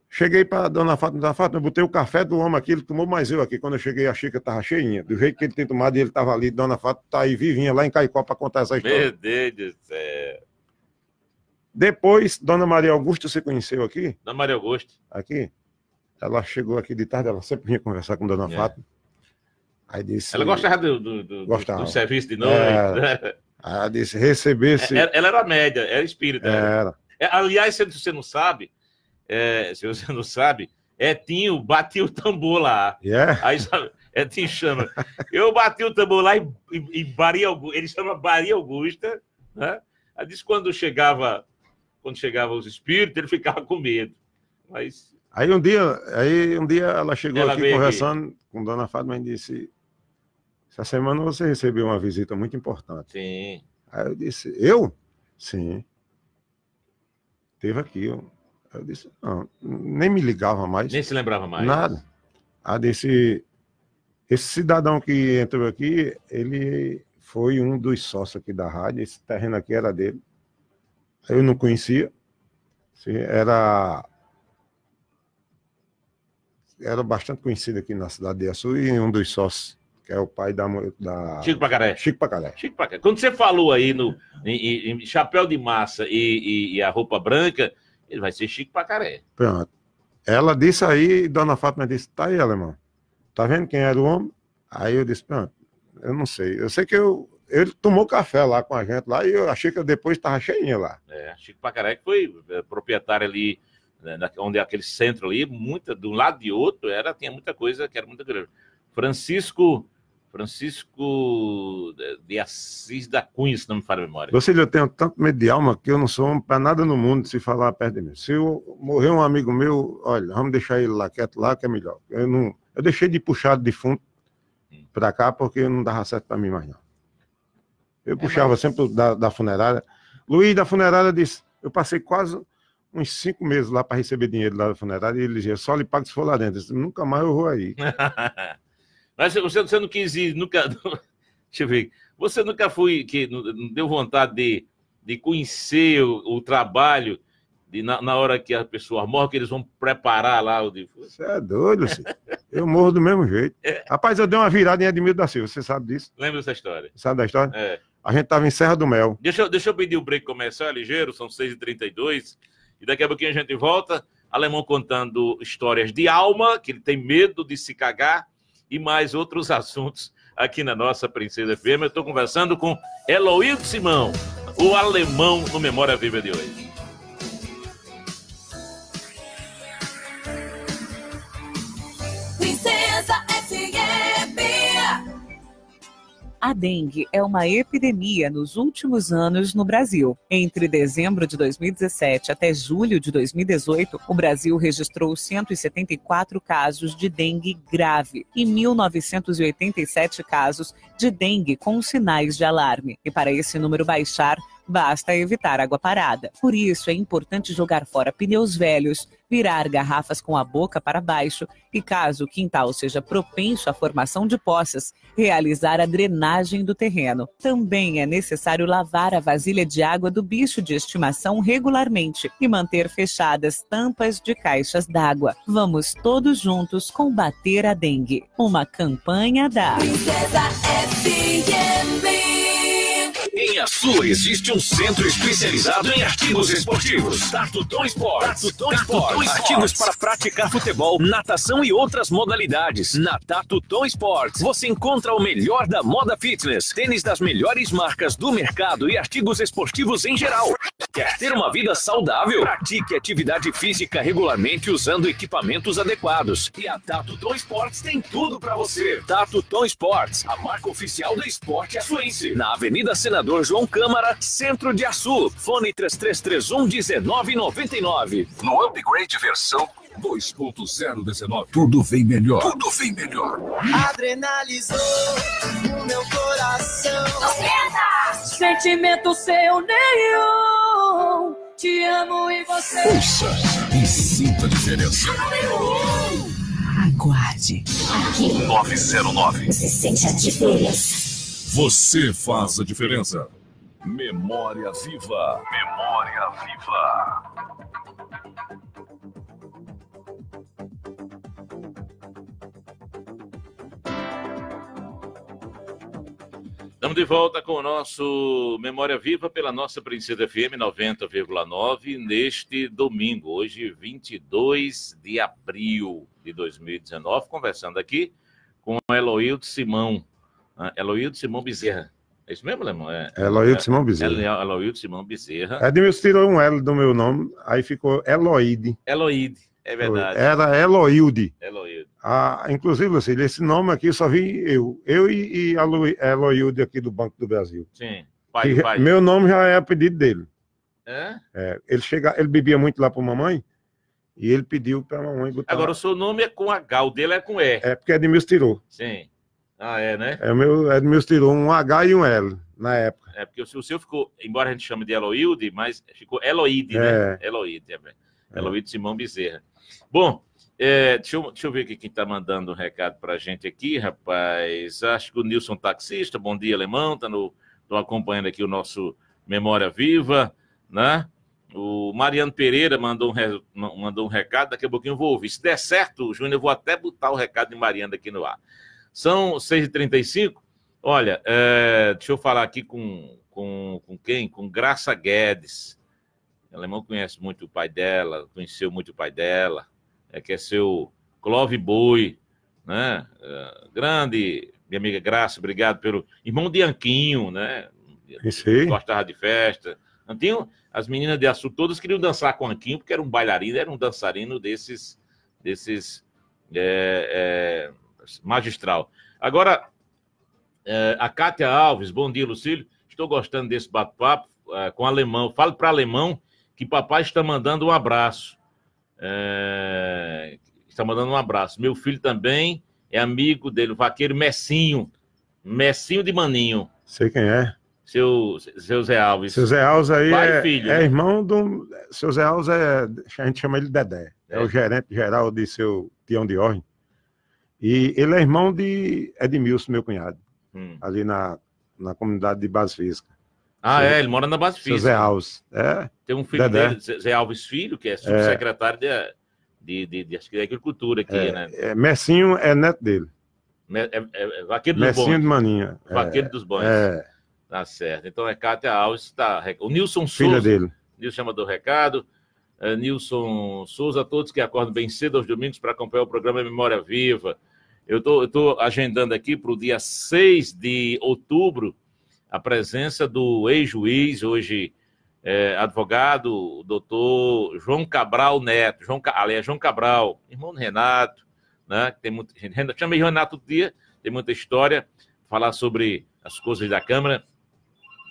Cheguei para Dona Fátima, eu botei o café do homem aqui, ele tomou mais eu aqui. Quando eu cheguei, a xícara estava cheinha. Do jeito que ele tem tomado, e ele estava ali. Dona Fátima está aí vivinha lá em Caicó para contar essa história. Meu Deus do céu. Depois, Dona Maria Augusta, você conheceu aqui? Dona Maria Augusta. Aqui. Ela chegou aqui de tarde, ela sempre vinha conversar com Dona Fátima. Aí disse... Ela gostava do serviço de noite. Aí ela disse, recebesse... Ela era média, era espírita. Era. Aliás, se você não sabe, Etinho batia o tambor lá. Aí, sabe, Etinho chama. Eu bati o tambor lá em Maria Augusta. Ele chama Maria Augusta, né? Aí disse quando chegava os espíritos, ele ficava com medo. Mas... Aí um dia ela chegou aqui conversando com Dona Fátima e disse: essa semana você recebeu uma visita muito importante. Sim. Aí eu disse: eu? Sim. Teve aqui. Eu disse: não, nem me ligava mais. Nem se lembrava mais. Nada. Aí disse: esse cidadão que entrou aqui, ele foi um dos sócios aqui da rádio. Esse terreno aqui era dele. Eu não conhecia. Era bastante conhecido aqui na cidade de Açu, e um dos sócios, que é o pai da Chico Pacaré. Chico Pacaré. Quando você falou aí em chapéu de massa e a roupa branca, ele vai ser Chico Pacaré. Pronto. Ela disse aí, Dona Fátima disse: tá aí, alemão. Tá vendo quem era o homem? Aí eu disse: pronto, eu não sei. Eu sei que ele tomou café lá com a gente lá, e eu achei que depois estava cheinha lá. Chico Pacaré, que foi proprietário ali, onde é aquele centro ali, de um lado e outro, tinha muita coisa que era muito grande. Francisco de Assis da Cunha, se não me falha a memória. Eu tenho tanto medo de alma que eu não sou homem para nada no mundo se falar perto de mim. Se morrer um amigo meu, olha, vamos deixar ele lá quieto lá, que é melhor. Eu deixei de puxar de fundo para cá porque não dava certo para mim mais não. Eu puxava sempre da funerária. Luiz da funerária disse: eu passei quase uns 5 meses lá para receber dinheiro lá da funerária, e ele dizia: só lhe pago se for lá dentro. Eu disse: nunca mais eu vou aí. Mas você não quis ir, nunca... Deixa eu ver. Você nunca não deu vontade de conhecer o trabalho, na hora que a pessoa morre, que eles vão preparar lá o defunto? Você é doido, Cid. Eu morro do mesmo jeito. Rapaz, eu dei uma virada em Edmildo da Silva, você sabe disso? Lembra dessa história? Sabe da história? A gente estava em Serra do Mel. Deixa eu pedir o break comercial, ligeiro, são 6h32, e daqui a pouquinho a gente volta. Alemão contando histórias de alma, que ele tem medo de se cagar, e mais outros assuntos aqui na nossa Princesa FM. Eu estou conversando com Eloildo Simão, o alemão no Memória Viva de hoje. Princesa FM. A dengue é uma epidemia nos últimos anos no Brasil. Entre dezembro de 2017 até julho de 2018, o Brasil registrou 174 casos de dengue grave e 1.987 casos de dengue com sinais de alarme. E para esse número baixar, basta evitar água parada. Por isso, é importante jogar fora pneus velhos, virar garrafas com a boca para baixo e, caso o quintal seja propenso à formação de poças, realizar a drenagem do terreno. Também é necessário lavar a vasilha de água do bicho de estimação regularmente e manter fechadas tampas de caixas d'água. Vamos todos juntos combater a dengue. Uma campanha da Princesa FM. Em Açu existe um centro especializado em artigos esportivos. Tatuton Sports. Artigos para praticar futebol, natação e outras modalidades. Na Tatuton Sports você encontra o melhor da moda fitness, tênis das melhores marcas do mercado e artigos esportivos em geral. Quer ter uma vida saudável? Pratique atividade física regularmente usando equipamentos adequados. E a Tatuton Sports tem tudo para você. Tatuton Sports, a marca oficial do esporte açuense. Na Avenida Senador João Câmara, Centro de Açu. Fone 3331-1999. No upgrade versão 2.019, tudo vem melhor. Tudo vem melhor. Adrenalizou o meu coração. Sentimento seu nenhum. Te amo e você. Ouça e sinta a diferença. Aguarde. Aqui 909. você sente a diferença. Você faz a diferença. Memória Viva. Memória Viva. Estamos de volta com o nosso Memória Viva pela nossa Princesa FM 90,9 neste domingo, hoje 22 de abril de 2019, conversando aqui com Eloildo Simão, Eloildo Simão Bezerra. É isso mesmo, Lemão? Eloildo Simão Bezerra. Eloildo Simão Bezerra. Edmilson tirou um L do meu nome, aí ficou Eloide. Eloide, é verdade. Era Eloilde. Eloilde. Inclusive, Lucílio, esse nome aqui só vi eu e a Eloilde aqui do Banco do Brasil. Sim, pai. Meu nome já é pedido dele. É? Ele bebia muito lá para mamãe e ele pediu para a mamãe botar. Agora, o seu nome é com H, o dele é com E. É porque Edmilson tirou. Sim. Né? O meu Edmilson tirou um H e um L na época. É, porque o seu ficou, embora a gente chame de Eloilde, mas ficou Eloide, né? Eloide, Eloilde Simão Bezerra. Bom, deixa eu ver aqui quem está mandando um recado para a gente aqui, rapaz. Acho que o Nilson Taxista, bom dia, Alemão, estou acompanhando aqui o nosso Memória Viva, né? O Mariano Pereira mandou um recado, daqui a pouquinho eu vou ouvir. Se der certo, Júnior, eu vou até botar o recado de Mariano aqui no ar. São 6h35. Olha, deixa eu falar aqui com quem? Com Graça Guedes. O Alemão conhece muito o pai dela, conheceu muito o pai dela, que é seu Clove Boi, né? Grande, minha amiga Graça, obrigado pelo... Irmão de Anquinho, né? Isso aí. Gostava de festa. Anquinho, as meninas de Açu todas queriam dançar com Anquinho, porque era um bailarino, era um dançarino desses magistral. Agora, a Cátia Alves, bom dia, Lucílio. Estou gostando desse bate-papo com o Alemão. Fale para Alemão que papai está mandando um abraço. Está mandando um abraço. Meu filho também é amigo dele, o vaqueiro Messinho de Maninho. Sei quem é. Seu Zé Alves. Seu Zé Alves aí filho, é né? irmão do... Seu Zé Alves a gente chama ele de Dedé. É o gerente geral de seu Tião de Ordem. E ele é irmão de Edmilson, meu cunhado, ali na comunidade de Base Física. Ele mora na Base Física. Zé Alves. Tem um filho Dedé. dele, Zé Alves Filho, que é subsecretário de Agricultura aqui, né? Messinho é neto dele. Vaqueiro dos Messinho Bons. de Maninha. Vaqueiro dos Bons. Tá certo. Então Cátia Alves, o Nilson Filha Souza. dele. Nilson mandou recado. Nilson Souza, todos que acordam bem cedo aos domingos para acompanhar o programa Memória Viva. Eu tô agendando aqui para o dia 6 de outubro a presença do ex-juiz, hoje advogado, o doutor João Cabral Neto. João Cabral, irmão do Renato, né? Tem muito, chamei Renato outro dia, tem muita história, falar sobre as coisas da Câmara.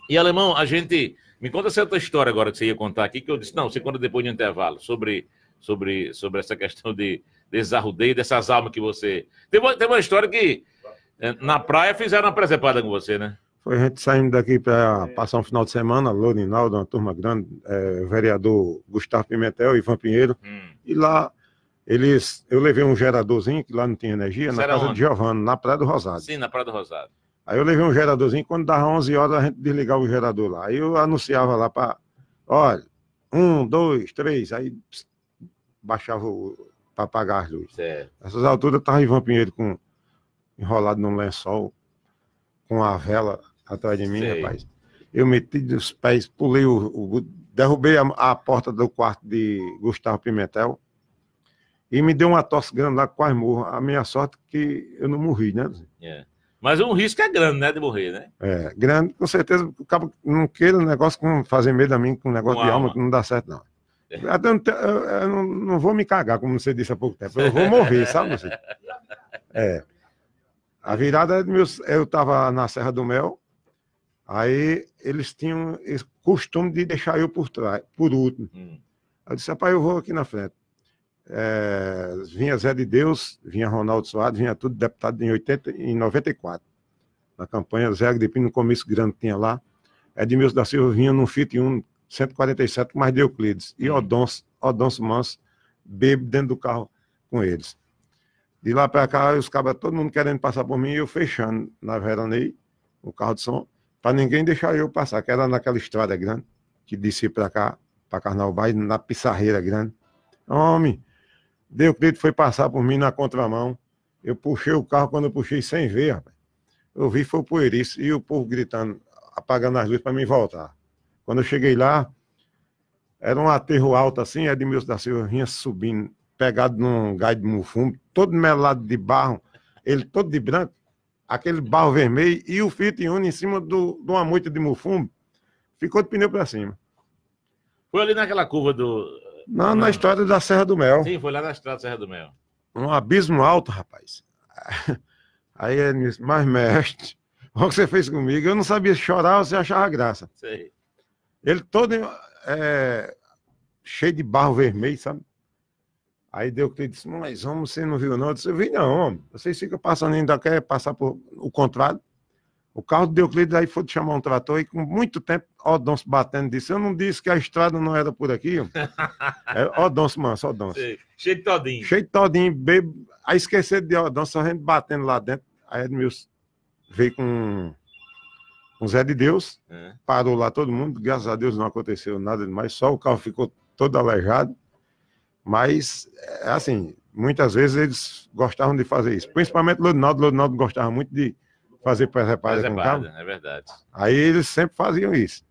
E, Alemão, a gente... Me conta certa história agora que você ia contar aqui, que eu disse, não, você conta depois do intervalo, sobre essa questão desses arrudeios, dessas almas que você... Tem uma história que na praia fizeram uma presepada com você, né? Foi a gente saindo daqui para passar um final de semana, Lourinaldo, uma turma grande, o vereador Gustavo Pimentel e Ivan Pinheiro, e lá eu levei um geradorzinho, que lá não tinha energia, na casa de Giovano, na Praia do Rosado. Sim, na Praia do Rosado. Aí eu levei um geradorzinho, quando dava 11 horas a gente desligava o gerador lá. Aí eu anunciava lá para, olha, 1, 2, 3, aí baixava para apagar as luzes. Nessas alturas estava Ivan Pinheiro enrolado num lençol, com a vela atrás de mim, rapaz. Eu meti os pés, pulei, derrubei a porta do quarto de Gustavo Pimentel e me deu uma tosse grande lá, quase morro. A minha sorte é que eu não morri, né? Mas um risco é grande, né, de morrer, né? Grande, com certeza. O cabo não queira um negócio com fazer medo a mim, com um negócio de alma que não dá certo, não. Até eu não vou me cagar, como você disse há pouco tempo. Eu vou morrer, sabe você? A virada, eu estava na Serra do Mel, aí eles tinham esse costume de deixar eu por último. Eu disse, rapaz, eu vou aqui na frente. Vinha Zé de Deus, vinha Ronaldo Soares, vinha tudo deputado em 94. Na campanha, Zé Agripino, no comício grande tinha lá. Edmilson da Silva vinha num Fiat 147 mais de Euclides. E Odonso Manso, bebo dentro do carro com eles. De lá para cá, os cabras, todo mundo querendo passar por mim, e eu fechando na Veranei, o carro de som, para ninguém deixar eu passar, que era naquela estrada grande, que descia para cá, para Carnaubal, na Pissarreira grande. Homem, Euclides foi passar por mim na contramão. Eu puxei o carro, quando eu puxei sem ver, rapaz. eu vi foi o Poeirice e o povo gritando, apagando as luzes para mim voltar. Quando eu cheguei lá, era um aterro alto assim, Edmilson da Silva vinha subindo, pegado num gai de mufumbo, todo melado de barro, ele todo de branco, aquele barro vermelho e o Fiat Uno em cima de uma moita de mufumbo, ficou de pneu para cima. Foi ali naquela curva do... Não, na história da Serra do Mel. Sim, foi lá na estrada da Serra do Mel. Um abismo alto, rapaz. Aí ele disse, mas mestre, o que você fez comigo? Eu não sabia chorar ou se achava graça. Sei. Ele todo cheio de barro vermelho, sabe? Aí deu que ele disse, mas homem, você não viu não? Eu disse, eu vi não, homem. Vocês ficam passando, ainda quer passar por o contrário. O carro do Euclides aí foi chamar um trator e com muito tempo, Odonso batendo, disse, eu não disse que a estrada não era por aqui. Odonso, manso, Odonso. Cheio de todinho. Cheio de todinho, bebo. Aí esqueceu de Odonso, só a gente batendo lá dentro. Aí Edmilson veio com Zé de Deus, parou lá todo mundo, graças a Deus não aconteceu nada demais, só o carro ficou todo aleijado. Mas, assim, muitas vezes eles gostavam de fazer isso. Principalmente o Lodinaldo gostava muito de fazer pré-reparada com o carro. É verdade. Aí eles sempre faziam isso.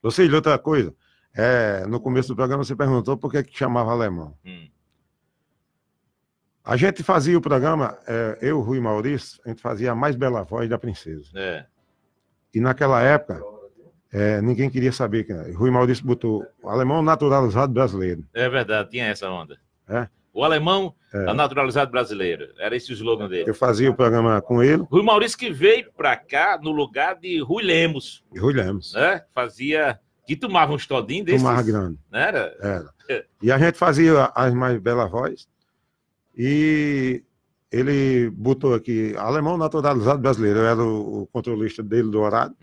Ou seja, outra coisa, no começo do programa você perguntou por que chamava alemão. A gente fazia o programa, eu, Rui e Maurício, a gente fazia a mais bela voz da princesa. E naquela época, ninguém queria saber quem era. Rui Maurício botou o alemão naturalizado brasileiro. É verdade, tinha essa onda. O alemão naturalizado brasileiro. Era esse o slogan dele. Eu fazia o programa com ele. Rui Maurício que veio para cá no lugar de Rui Lemos. Rui Lemos. Né? Fazia... Que tomava uns todinhos desses. Tomava grande. Não era? Era. E a gente fazia as mais belas vozes. E ele botou aqui, alemão naturalizado brasileiro. Eu era o controlista dele do horário.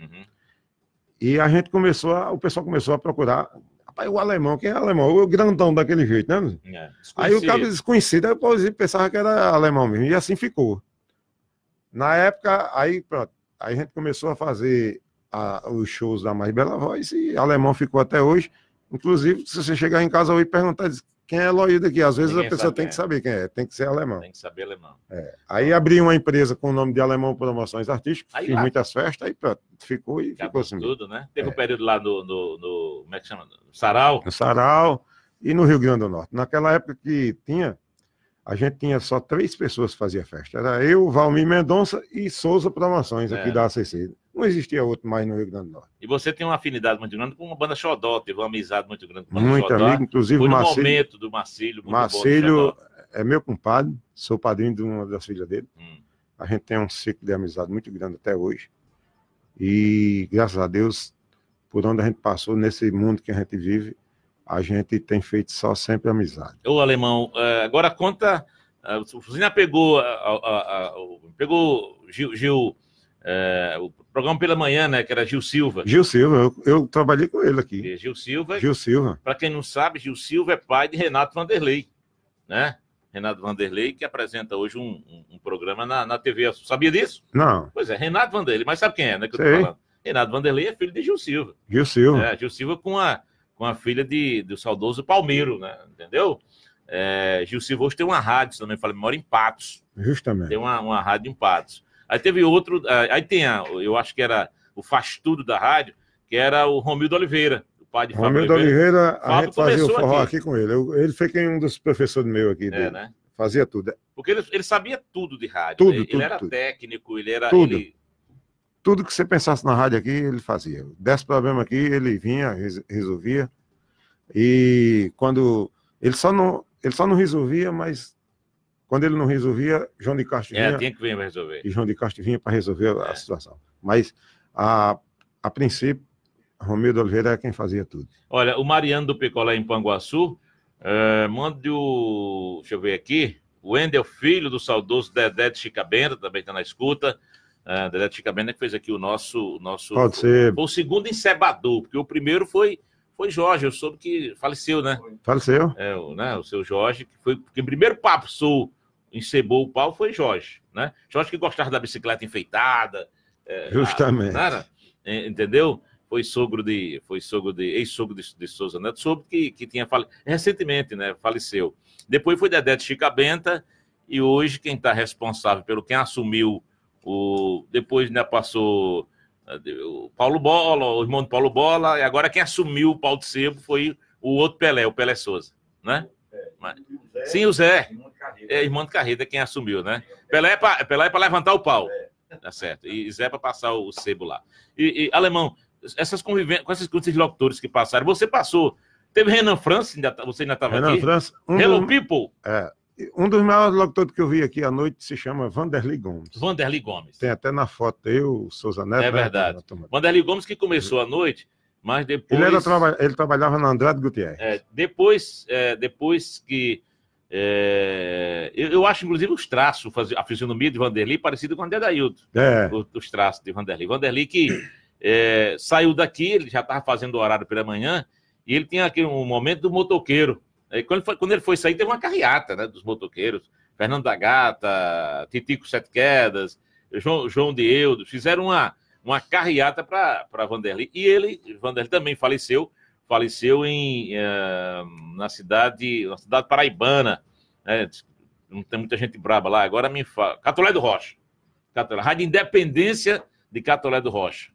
E a gente o pessoal começou a procurar. Rapaz, o alemão, quem é alemão? O grandão daquele jeito, né? Aí o cara desconhecido, eu pensava que era alemão mesmo. E assim ficou. Na época, aí pronto. Aí a gente começou a fazer os shows da Mais Bela Voz e alemão ficou até hoje. Inclusive, se você chegar em casa e perguntar quem é Eloy daqui, às vezes a pessoa tem que saber quem é, tem que ser alemão. Tem que saber alemão. Aí abri uma empresa com o nome de Alemão Promoções Artísticas, aí fiz muitas festas, aí pronto, ficou assim. Tudo, né? Teve um período lá no como é que chama? Sarau. No Sarau e no Rio Grande do Norte. Naquela época que a gente tinha só 3 pessoas que faziam festa. Era eu, Valmir Mendonça e Souza Promoções, aqui da ACC. Não existia outro mais no Rio Grande do Norte. E você tem uma afinidade muito grande com uma banda Xodó, teve uma amizade muito grande com a Muito Xodó. amigo, inclusive foi no Marcílio. momento do Marcílio. Marcílio é meu compadre, sou padrinho de uma das filhas dele. A gente tem um ciclo de amizade muito grande até hoje. E, graças a Deus, por onde a gente passou, nesse mundo que a gente vive, a gente tem feito só sempre amizade. Ô, Alemão, agora conta... Você já pegou Gil, o programa pela manhã, né? Que era Gil Silva. Gil Silva, eu trabalhei com ele aqui. Gil Silva. Para quem não sabe, Gil Silva é pai de Renato Vanderlei, né? Renato Vanderlei, que apresenta hoje um programa na TV. Sabia disso? Não. Pois é, Renato Vanderlei. Mas sabe quem é, né? Que eu tô falando? Renato Vanderlei é filho de Gil Silva. Gil Silva. Gil Silva com a filha do saudoso Palmeiro, né? Entendeu? Gil Silva hoje tem uma rádio, se não me falo, mora em Patos. Justamente. Tem uma rádio em Patos. Aí teve outro, aí tem eu acho que era o faz tudo da rádio, que era o Romildo Oliveira, o pai de Fábio Romildo Oliveira, a gente fazia o forró aqui com ele. Ele foi um dos professores meus aqui. Né? Fazia tudo. Porque ele sabia tudo de rádio. Ele era técnico, ele era... Tudo que você pensasse na rádio aqui, ele fazia. Desse problema aqui, ele vinha, resolvia. E quando... Ele só não resolvia, mas quando ele não resolvia, João de Castro vinha. Tinha que vir para resolver. E João de Castro vinha para resolver a situação. Mas, a princípio, Romildo Oliveira era quem fazia tudo. Olha, o Mariano do Picolé em Panguaçu, manda o... Deixa eu ver aqui. O Wendel, filho do saudoso Dedé de Chicabenda, também está na escuta. Dedé de Chicabenda que fez aqui o nosso... Pode ser. Foi o segundo encebador, porque o primeiro foi Jorge, eu soube que faleceu, né? Faleceu. O seu Jorge, que foi... Porque o primeiro papo encebou o pau foi Jorge, né? Jorge que gostava da bicicleta enfeitada. Justamente. Entendeu? Foi ex-sogro de Souza Neto, soube que tinha recentemente, né? Faleceu. Depois foi Dedé de Chicabenta e hoje quem está responsável quem assumiu Depois ainda passou o Paulo Bola, o irmão do Paulo Bola, e agora quem assumiu o pau de sebo foi o outro Pelé, o Pelé Souza, né? Sim, o Zé. Irmão de Carreta quem assumiu, né? Pelé é para levantar o pau. Tá certo. E Zé para passar o sebo lá. Alemão, essas convivências com esses locutores que passaram, você passou. Teve Renan França, você ainda estava aqui? Renan França. Hello People. Um dos maiores locutores que eu vi aqui à noite se chama Vanderlei Gomes. Vanderlei Gomes. Tem até na foto eu, Souza Neto. É verdade. Vanderlei Gomes que começou à noite, mas depois... Ele trabalhava na Andrade Gutierrez. Depois que... eu acho, inclusive, os traços, a fisionomia de Vanderlei parecido com o Dedailton. Os traços de Vanderlei. Vanderlei que saiu daqui, ele já estava fazendo o horário pela manhã, e ele tinha aquele momento do motoqueiro. Quando ele foi sair, teve uma carreata, né, dos motoqueiros. Fernando da Gata, Titico Sete Quedas, João de Eudo, fizeram uma carreata para Vanderlei. E Vanderlei também faleceu na cidade paraibana. Né? Não tem muita gente braba lá. Agora me fala. Catolé do Rocha. Rádio Independência de Catolé do Rocha.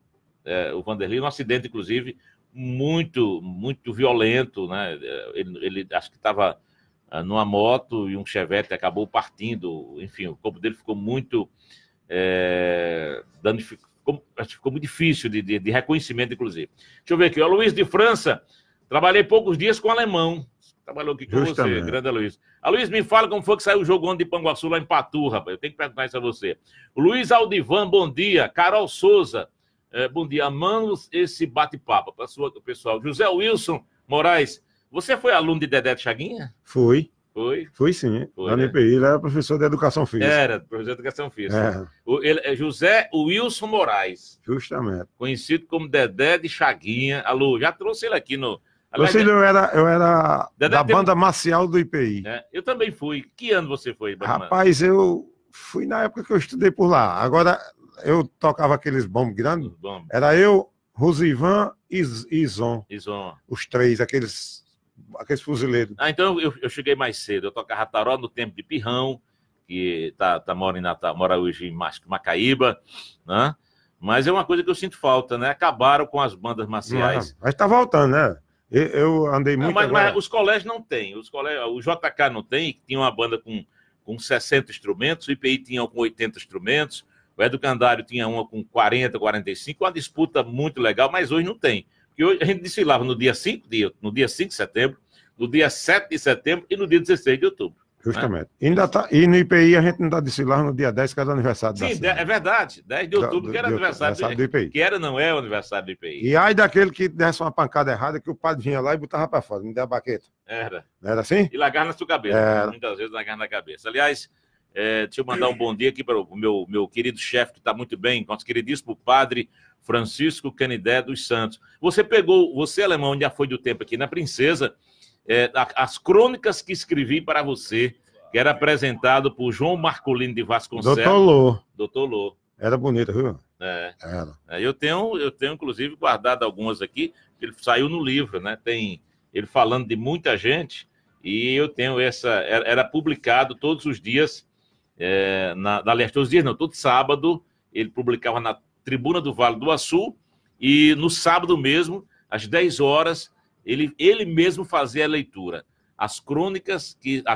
O Vanderlei, um acidente, inclusive, muito, muito violento, né? Ele acho que estava numa moto e um Chevette acabou partindo, enfim, o corpo dele ficou muito ficou muito difícil de reconhecimento, inclusive. Deixa eu ver aqui, o Luiz de França, trabalhei poucos dias com o alemão, trabalhou aqui com você, grande Luiz. Luiz, me fala como foi que saiu o jogo ontem de Panguaçu lá em Patu, rapaz, eu tenho que perguntar isso a você. O Luiz Aldivan, bom dia. Carol Souza, bom dia, amamos esse bate-papo para o pessoal. José Wilson Moraes, você foi aluno de Dedé de Chaguinha? Fui sim. Foi, na NPI, ele era professor de Educação Física. Era, professor de Educação Física. José Wilson Moraes. Justamente. Conhecido como Dedé de Chaguinha. Alô, já trouxe ele aqui no... Aliás, eu era da banda marcial do IPI. Eu também fui. Que ano você foi? Rapaz, eu fui na época que eu estudei por lá. Agora... Eu tocava aqueles bombos grandes. Era eu, Rosivan e Ison. Os três, aqueles fuzileiros. Então eu cheguei mais cedo. Eu tocava taró no tempo de Pirrão, que mora hoje em Macaíba, né? Mas é uma coisa que eu sinto falta, né? Acabaram com as bandas marciais. Mas tá voltando, né? Eu andei muito. Mas os colégios não têm. O JK não tem, que tinha uma banda com 60 instrumentos, o IPI tinha com 80 instrumentos. O Educandário tinha uma com 40, 45, uma disputa muito legal, mas hoje não tem. Porque hoje a gente desfilava no dia 5 de setembro, no dia 7 de setembro e no dia 16 de outubro. Justamente. Né? E no IPI a gente não está desfilando no dia 10, que era o aniversário da cidade. É verdade. 10 de outubro, que era aniversário do IPI. Que era, não é o aniversário do IPI. E aí daquele que desse uma pancada errada, que o padre vinha lá e botava para fora, me deu a baqueta. Era. Não era assim? E largava na sua cabeça. Muitas vezes largava na cabeça. Aliás... deixa eu mandar um bom dia aqui para o meu querido chefe, que está muito bem, nosso queridíssimo padre Francisco Canidé dos Santos. Você, alemão, já foi do tempo aqui na Princesa, as crônicas que escrevi para você, que era apresentado por João Marcolino de Vasconcelos. Doutor Lô. Era bonito, viu? Era. Eu tenho, inclusive, guardado algumas aqui, que ele saiu no livro, né? Tem ele falando de muita gente, e eu tenho era publicado todos os dias. Aliás, todos os dias não, todo sábado ele publicava na Tribuna do Vale do Açu e no sábado mesmo, às 10 horas, ele mesmo fazia a leitura. A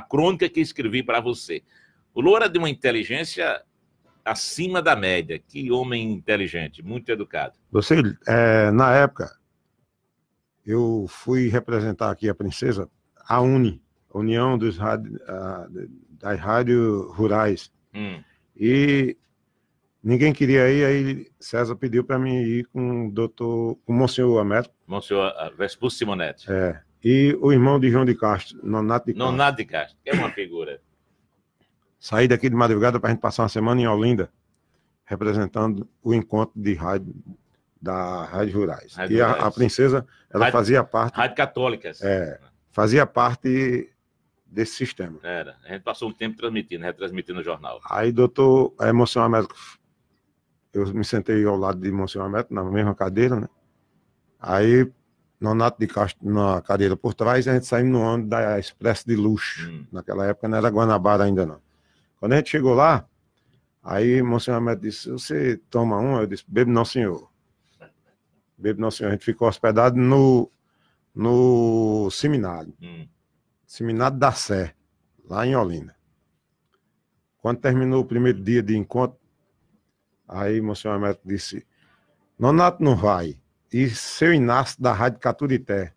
crônica que escrevi para você. O Lô era de uma inteligência acima da média. Que homem inteligente, muito educado. Você, na época, eu fui representar aqui a Princesa, a União dos das rádios rurais. E ninguém queria ir, aí César pediu para mim ir com o Monsenhor Américo. Monsenhor Vespúcio Simonetti. E o irmão de João de Castro, Nonato de Castro, que é uma figura. Saí daqui de madrugada para a gente passar uma semana em Olinda, representando o encontro de rádio da Rádio Rurais. A Princesa, ela fazia parte... Rádio Católicas. Fazia parte desse sistema. A gente passou um tempo retransmitindo no jornal. Aí, Monsenhor Américo, eu me sentei ao lado de Monsenhor Américo, na mesma cadeira, né? Aí, Nonato de Castro na cadeira por trás, e a gente saímos no ônibus da Expresso de Luxo. Naquela época não era Guanabara ainda não. Quando a gente chegou lá, Aí Monsenhor Américo disse, você toma um? Eu disse, bebo não, senhor. Bebo não, senhor. A gente ficou hospedado no seminário. Seminário da Sé, lá em Olinda. Quando terminou o primeiro dia de encontro, aí Monsenhor Américo disse, Nonato não vai. E seu Inácio, da Rádio Caturité,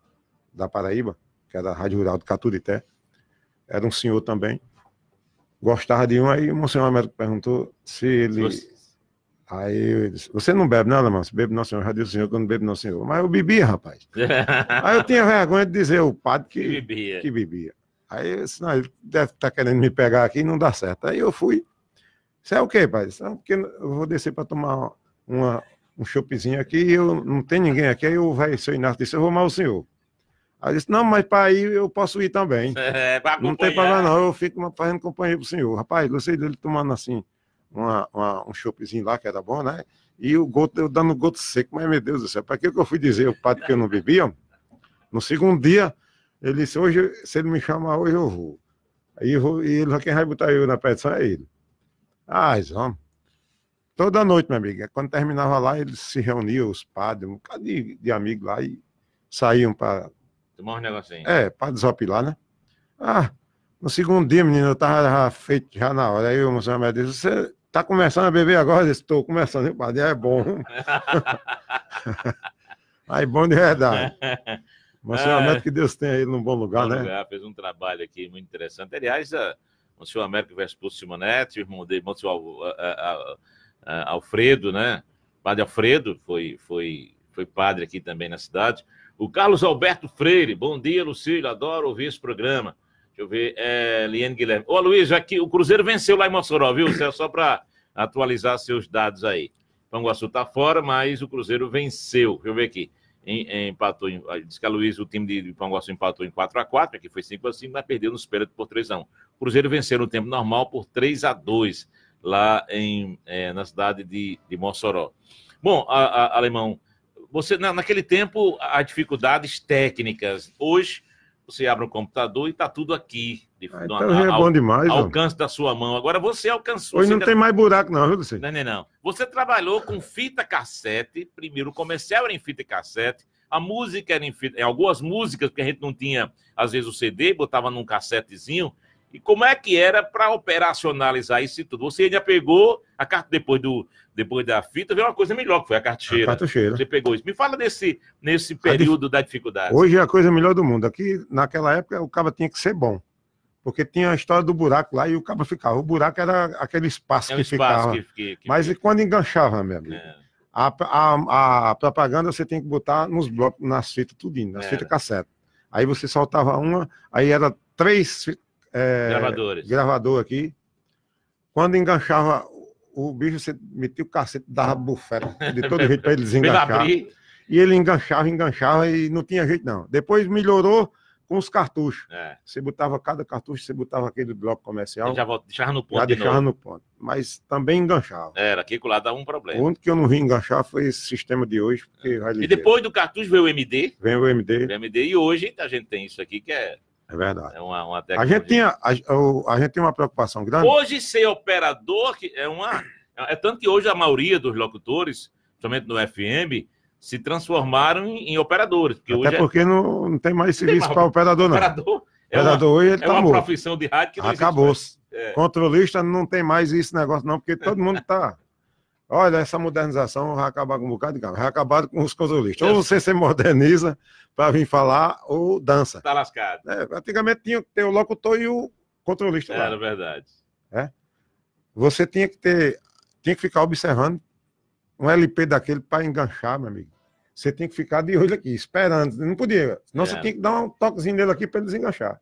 da Paraíba, que era a Rádio Rural de Caturité, era um senhor também, gostava de um, aí o Monsenhor Américo perguntou se ele... Aí eu disse, você não bebe, não, Alemão? Você bebe, não, senhor? Eu já disse ao senhor que eu não bebo, não, senhor. Mas eu bebia, rapaz. Aí eu tinha vergonha de dizer ao padre que bebia. Aí eu disse, não, ele deve estar querendo me pegar aqui e não dá certo. Aí eu fui. Isso é o quê, pai? Não, porque eu vou descer para tomar um choppzinho aqui e eu não tem ninguém aqui. Aí o velho, seu Inácio, disse, eu vou mal o senhor. Aí eu disse, não, mas para ir eu posso ir também. Não tem problema não, eu fico fazendo companhia pro senhor. Rapaz, gostei dele tomando assim um choppzinho lá, que era bom, né? E o goto, eu dando goto seco, mas meu Deus do céu, para que eu fui dizer ao padre que eu não bebia? No segundo dia, ele disse, hoje, se ele me chamar hoje, eu vou. Aí e ele, quem vai botar eu na petição é ele. Homem. Toda noite, minha amiga, quando terminava lá, eles se reuniam, os padres, um bocado de amigos lá, e saíam para... Tomar um negocinho. Para desopilar, né? No segundo dia, menino, eu tava feito já na hora. Aí o Monsenhor Américo disse, você tá começando a beber agora? Eu disse, estou começando, o padre, é bom. Aí, bom de verdade. Monsenhor Américo, que Deus tenha ele num bom lugar, né? Fez um trabalho aqui muito interessante. Aliás, Monsenhor Américo versus Simonetti, o irmão dele, Monsenhor Alfredo, né? Padre Alfredo foi padre aqui também na cidade. O Carlos Alberto Freire, bom dia, Lucílio, adoro ouvir esse programa. Deixa eu ver, Liane Guilherme. Ô, Luiz, aqui o Cruzeiro venceu lá em Mossoró, viu? Isso é só para atualizar seus dados aí. Panguaçu tá fora, mas o Cruzeiro venceu. Deixa eu ver aqui. Empatou, diz que a Luiz, o time de Panguaçu empatou em 4-4, aqui foi 5-5, mas perdeu nos pênaltis por 3-1. O Cruzeiro venceu no tempo normal por 3-2, lá na cidade de Mossoró. Bom, Alemão, você, naquele tempo, as dificuldades técnicas. Hoje, você abre um computador e está tudo aqui. Então é bom demais. Ao alcance da sua mão. Agora você alcançou. Hoje não tem mais buraco, não, viu, Luciano? Não. Você trabalhou com fita cassete. Primeiro, o comercial era em fita cassete. A música era em fita. Em algumas músicas, porque a gente não tinha, às vezes, o CD, botava num cassetezinho. E como é que era para operacionalizar isso e tudo? Você ainda pegou a carta depois da fita, veio uma coisa melhor, que foi a cartucheira. A cartucheira. Você pegou isso. Me fala nesse período da dificuldade. Hoje é a coisa melhor do mundo. Aqui, naquela época, o cabo tinha que ser bom. Porque tinha a história do buraco lá e o cabo ficava. O buraco era aquele espaço que ficava. Mas quando enganchava, meu amigo, a propaganda você tem que botar nos blocos, nas fitas, tudinho, nas fitas cassete. Aí você soltava uma, aí era 3... gravador aqui. Quando enganchava o bicho, você metia o cacete, dava bufeta de todo jeito para ele desenganchar. E ele enganchava e não tinha jeito não. Depois melhorou com os cartuchos. Você botava cada cartucho, você botava aquele bloco comercial. Já deixava no ponto. Já deixava no ponto. Mas também enganchava. Aqui lá dá um problema. O único que eu não vi enganchar foi esse sistema de hoje. Porque e depois do cartucho veio o MD. Vem o MD. E hoje a gente tem isso aqui que é verdade. Uma a gente tem uma preocupação grande. Hoje, ser operador é tanto que hoje a maioria dos locutores, principalmente no FM, se transformaram em operadores. Porque Até porque não tem mais serviço para operador, não. Operador hoje ele tá morto. Profissão de rádio que não acabou-se. Controlista não tem mais esse negócio, não, porque todo mundo tá. Olha, essa modernização vai acabar com um bocado de carro. Vai acabar com os controlistas. Ou você se moderniza para vir falar, ou dança. Tá lascado. Antigamente tinha que ter o locutor e o controlista lá. Era verdade. Você tinha que ficar observando um LP daquele para enganchar, meu amigo. Você tem que ficar de olho aqui, esperando. Não podia. Senão você tinha que dar um toquezinho nele aqui para ele desenganchar.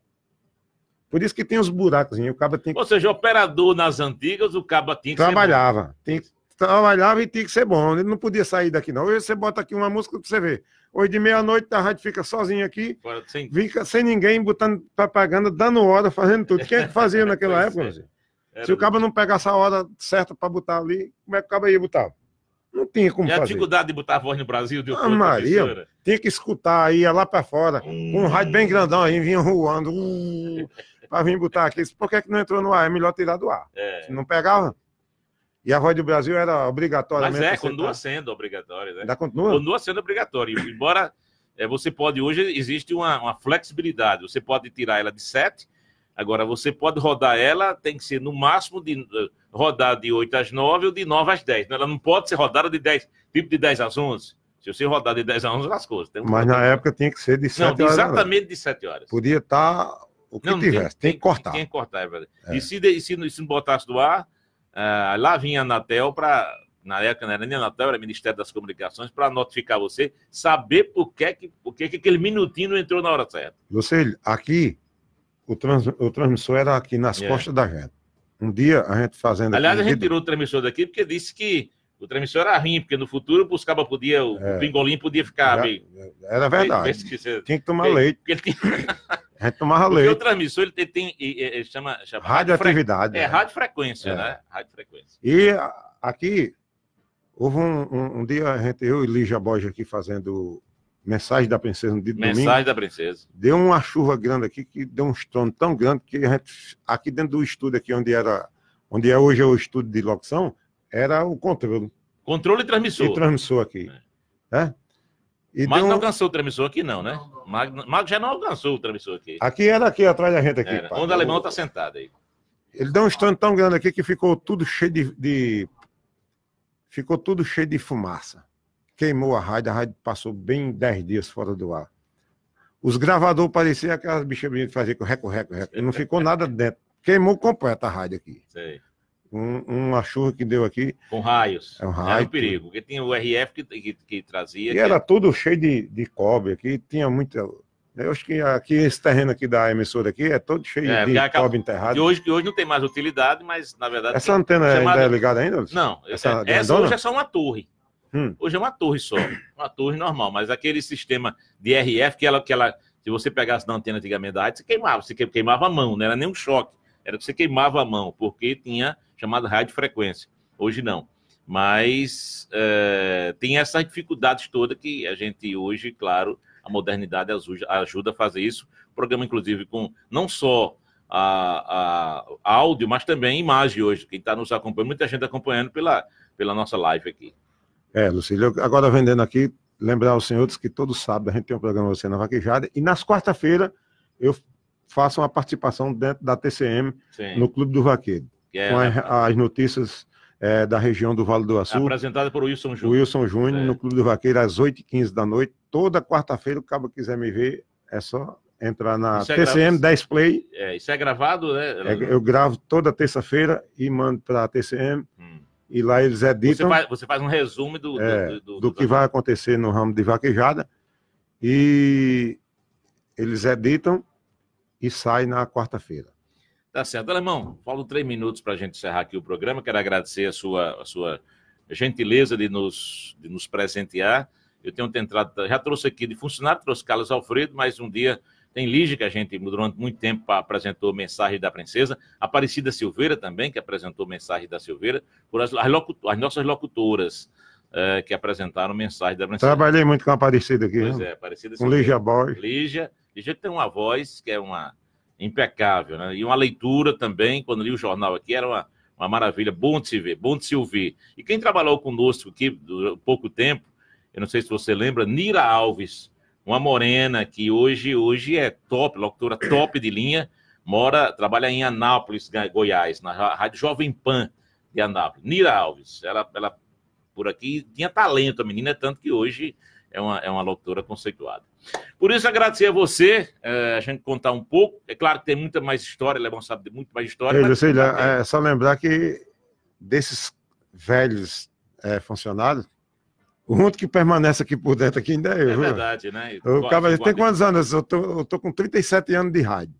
Por isso que tem os buracos. O cabo tem que... Ou seja, operador nas antigas, o cabo tinha que trabalhava. Trabalhava e tinha que ser bom. Ele não podia sair daqui, não. Hoje você bota aqui uma música para você ver. Hoje de meia-noite a rádio fica sozinha aqui, fica sem ninguém, botando propaganda, dando hora, fazendo tudo. Quem é que fazia naquela época? Se o cabo não pegasse a hora certa para botar ali, como é que o cabo ia botar? Não tinha como fazer. E a dificuldade de botar a voz no Brasil? Maria, tinha que escutar, ia lá para fora, com um rádio bem grandão aí, vinha voando, para vir botar aqui. Por que não entrou no ar? É melhor tirar do ar. Se não pegava. E a Voz do Brasil era obrigatoriamente... Mas continua sendo obrigatório, né? Ainda continua? Continua sendo obrigatório. Embora você pode, hoje existe uma flexibilidade. Você pode tirar ela de 7, agora você pode rodar ela, tem que ser no máximo rodar de 8 às 9 ou de 9 às 10. Ela não pode ser rodada de 10, tipo de 10 às 11. Se você rodar de 10 às 11, lascou. Mas na época tinha que ser de 7 horas. Exatamente de 7 horas. Podia estar o que tivesse, tem que cortar. Tem que cortar, é verdade. E se não botasse do ar, lá vinha a Anatel para... Na época não era nem a Anatel, era Ministério das Comunicações, para notificar você, saber por que aquele minutinho não entrou na hora certa. Lucílio, aqui, o transmissor era aqui nas costas da gente. Um dia a gente fazendo... Aliás, a gente tirou o transmissor daqui porque disse que o transmissor era ruim, porque no futuro o Buscaba podia, o pingolim podia ficar meio... Era verdade. Tinha que tomar leite. A gente tomava leite. Porque o transmissor ele chama radioatividade. Radiofrequência, né? Radiofrequência. E aqui, houve um dia, eu e Lígia Borges aqui fazendo Mensagem da Princesa no dia de domingo. Mensagem da Princesa. Deu uma chuva grande aqui, que deu um estrondo tão grande que a gente, aqui dentro do estúdio, aqui onde hoje é o estúdio de locução, era o controle. Controle e transmissor. E transmissor aqui. Mas não alcançou o transmissor aqui, não, né? Mago já não alcançou o transmissor aqui. Aqui era aqui, atrás da gente aqui. Onde o alemão está sentado aí. Ele deu um estrondo tão grande aqui que ficou tudo cheio ficou tudo cheio de fumaça. Queimou a rádio passou bem 10 dias fora do ar. Os gravadores pareciam aquelas bichas que faziam com reco. Não ficou nada dentro. Queimou completo a rádio aqui. Sei. Uma chuva que deu aqui. Com raios. Era um perigo. Porque tinha o RF que trazia. E era tudo cheio de cobre aqui. Tinha muita... Eu acho que aqui, esse terreno aqui da emissora aqui é todo cheio de cobre enterrado. Que hoje não tem mais utilidade, mas na verdade... Essa antena ainda é ligada ainda? Não, essa hoje é só uma torre. Hoje é uma torre só. Uma torre normal, mas aquele sistema de RF que ela se você pegasse na antena antigamente da rádio, você queimava a mão, não era nem um choque. Era que você queimava a mão, porque tinha chamada radiofrequência. Hoje não. Mas tem essas dificuldades todas que a gente hoje, claro... A modernidade ajuda a fazer isso. Programa, inclusive, com não só a áudio, mas também imagem hoje. Quem está nos acompanhando, muita gente acompanhando pela nossa live aqui. Lucílio, agora vendendo aqui, lembrar aos senhores que todos sábados a gente tem um programa Você na Vaquejada, e nas quarta-feiras eu faço uma participação dentro da TCM, no Clube do Vaqueiro, com as notícias da região do Vale do Açu. Apresentada por Wilson Júnior. Wilson Júnior, no Clube do Vaqueiro, às 8h15 da noite. Toda quarta-feira, o cabo quiser me ver, é só entrar na TCM 10 Play. Isso é gravado, né? Eu gravo toda terça-feira e mando para a TCM. E lá eles editam. Você faz um resumo do que vai acontecer no ramo de vaquejada. E eles editam e sai na quarta-feira. Tá certo. Alemão, faltam 3 minutos para a gente encerrar aqui o programa. Quero agradecer a sua gentileza de nos presentear. Eu tenho tentado, já trouxe aqui de funcionário, trouxe Carlos Alfredo, mas um dia tem Lígia, que a gente durante muito tempo apresentou Mensagem da Princesa, Aparecida Silveira também, que apresentou Mensagem da Silveira, por as nossas locutoras que apresentaram Mensagem da Princesa. Trabalhei muito com a Aparecida aqui. Pois Aparecida Silveira. Com Lígia Borges. Lígia que tem uma voz que é impecável, né? E uma leitura também, quando li o jornal aqui, era uma maravilha, bom de se ver, bom de se ouvir. E quem trabalhou conosco aqui por pouco tempo, eu não sei se você lembra, Nira Alves, uma morena que hoje é top, locutora top de linha, trabalha em Anápolis, Goiás, na Rádio Jovem Pan de Anápolis. Nira Alves, ela por aqui tinha talento, a menina, tanto que hoje é uma locutora conceituada. Por isso, agradecer a você, a gente contar um pouco. É claro que tem muita mais história, Lebão sabe de muito mais história. É só lembrar que desses velhos funcionários, o único que permanece aqui por dentro aqui ainda é eu. É verdade, né? Tem quantos anos? Eu tô com 37 anos de rádio.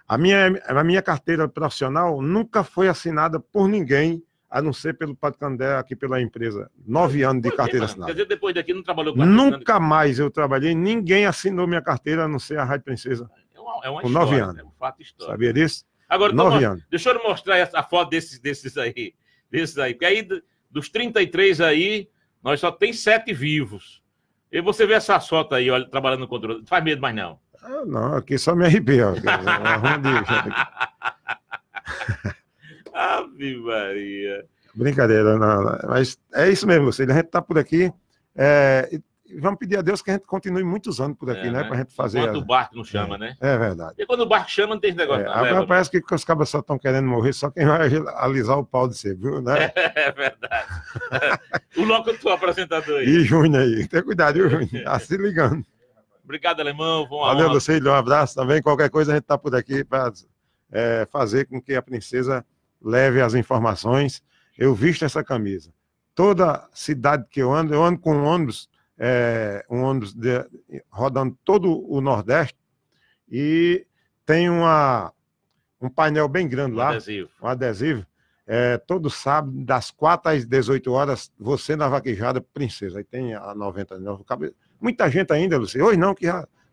A minha carteira profissional nunca foi assinada por ninguém, a não ser pelo Padre Candé, aqui pela empresa. 9 anos de carteira assinada. Quer dizer, depois daqui não trabalhou com Nunca mais eu trabalhei, ninguém assinou minha carteira, a não ser a Rádio Princesa. É uma com história, 9 anos. É um fato histórico. Sabia disso? Agora, 9 anos. Deixa eu mostrar a foto desses aí. Porque aí, dos 33 aí, nós só tem 7 vivos. E você vê essa foto aí, olha, trabalhando no controle. Não faz medo mais, não. Não, aqui só me arrepia. Ave Maria. Brincadeira, não, mas é isso mesmo, Lucília. A gente está por aqui. E vamos pedir a Deus que a gente continue muitos anos por aqui, né? Pra gente fazer. Quando o barco não chama, né? É verdade. E quando o barco chama, não tem esse negócio. Agora parece que os cabras só estão querendo morrer, só quem vai alisar o pau de ser, viu? Né? É verdade. O locutor apresentador aí. E Júnior aí. Tem cuidado, viu, Júnior? Tá se ligando. Obrigado, Alemão. Valeu, Lucília. Um abraço também. Qualquer coisa a gente está por aqui para fazer com que a princesa leve as informações. Eu visto essa camisa. Toda cidade que eu ando com um ônibus, rodando todo o Nordeste, e tem um painel bem grande lá, um adesivo. Todo sábado, das 4 às 18 horas, você na Vaquejada Princesa. Aí tem a 99. Muita gente ainda, Luciano. Hoje não,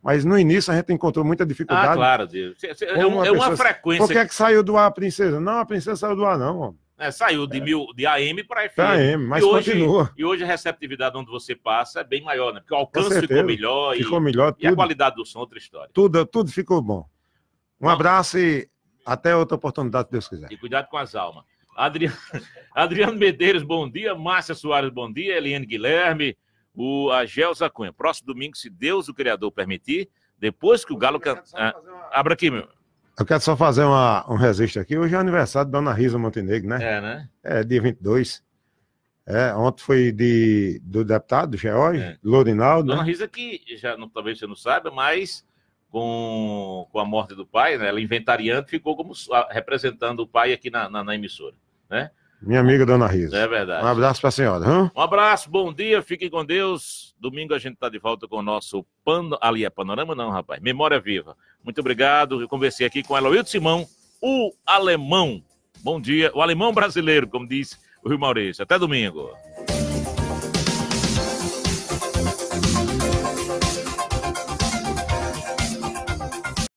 mas no início a gente encontrou muita dificuldade. Claro, Deus. É uma frequência. Por que é que saiu do ar a Princesa? Não, a Princesa saiu do ar, não, homem. Saiu de AM para FM. AM, mas continua. E hoje a receptividade onde você passa é bem maior, né? Porque o alcance ficou melhor. Ficou melhor. E a qualidade do som, outra história. Tudo ficou bom. Um abraço e até outra oportunidade, se Deus quiser. E cuidado com as almas. Adriano Medeiros, bom dia. Márcia Soares, bom dia. Eliane Guilherme. A Gelsa Cunha. Próximo domingo, se Deus, o Criador, permitir, depois que o Galo... Abra aqui, meu. Eu quero só fazer um registro aqui. Hoje é aniversário de Dona Risa Montenegro, né? Né? Dia 22. Ontem foi do deputado, George, Lourinaldo. Dona né? Risa que, talvez você não saiba, mas com a morte do pai, né, ela inventariante, ficou como representando o pai aqui na emissora, né? Minha amiga Dona Risa. É verdade. Um abraço para a senhora. Um abraço, bom dia, fiquem com Deus. Domingo a gente está de volta com o nosso Panorama não, rapaz, Memória Viva. Muito obrigado, eu conversei aqui com Eloildo Simão, o alemão. Bom dia, o alemão brasileiro, como disse o Rio Maurício. Até domingo.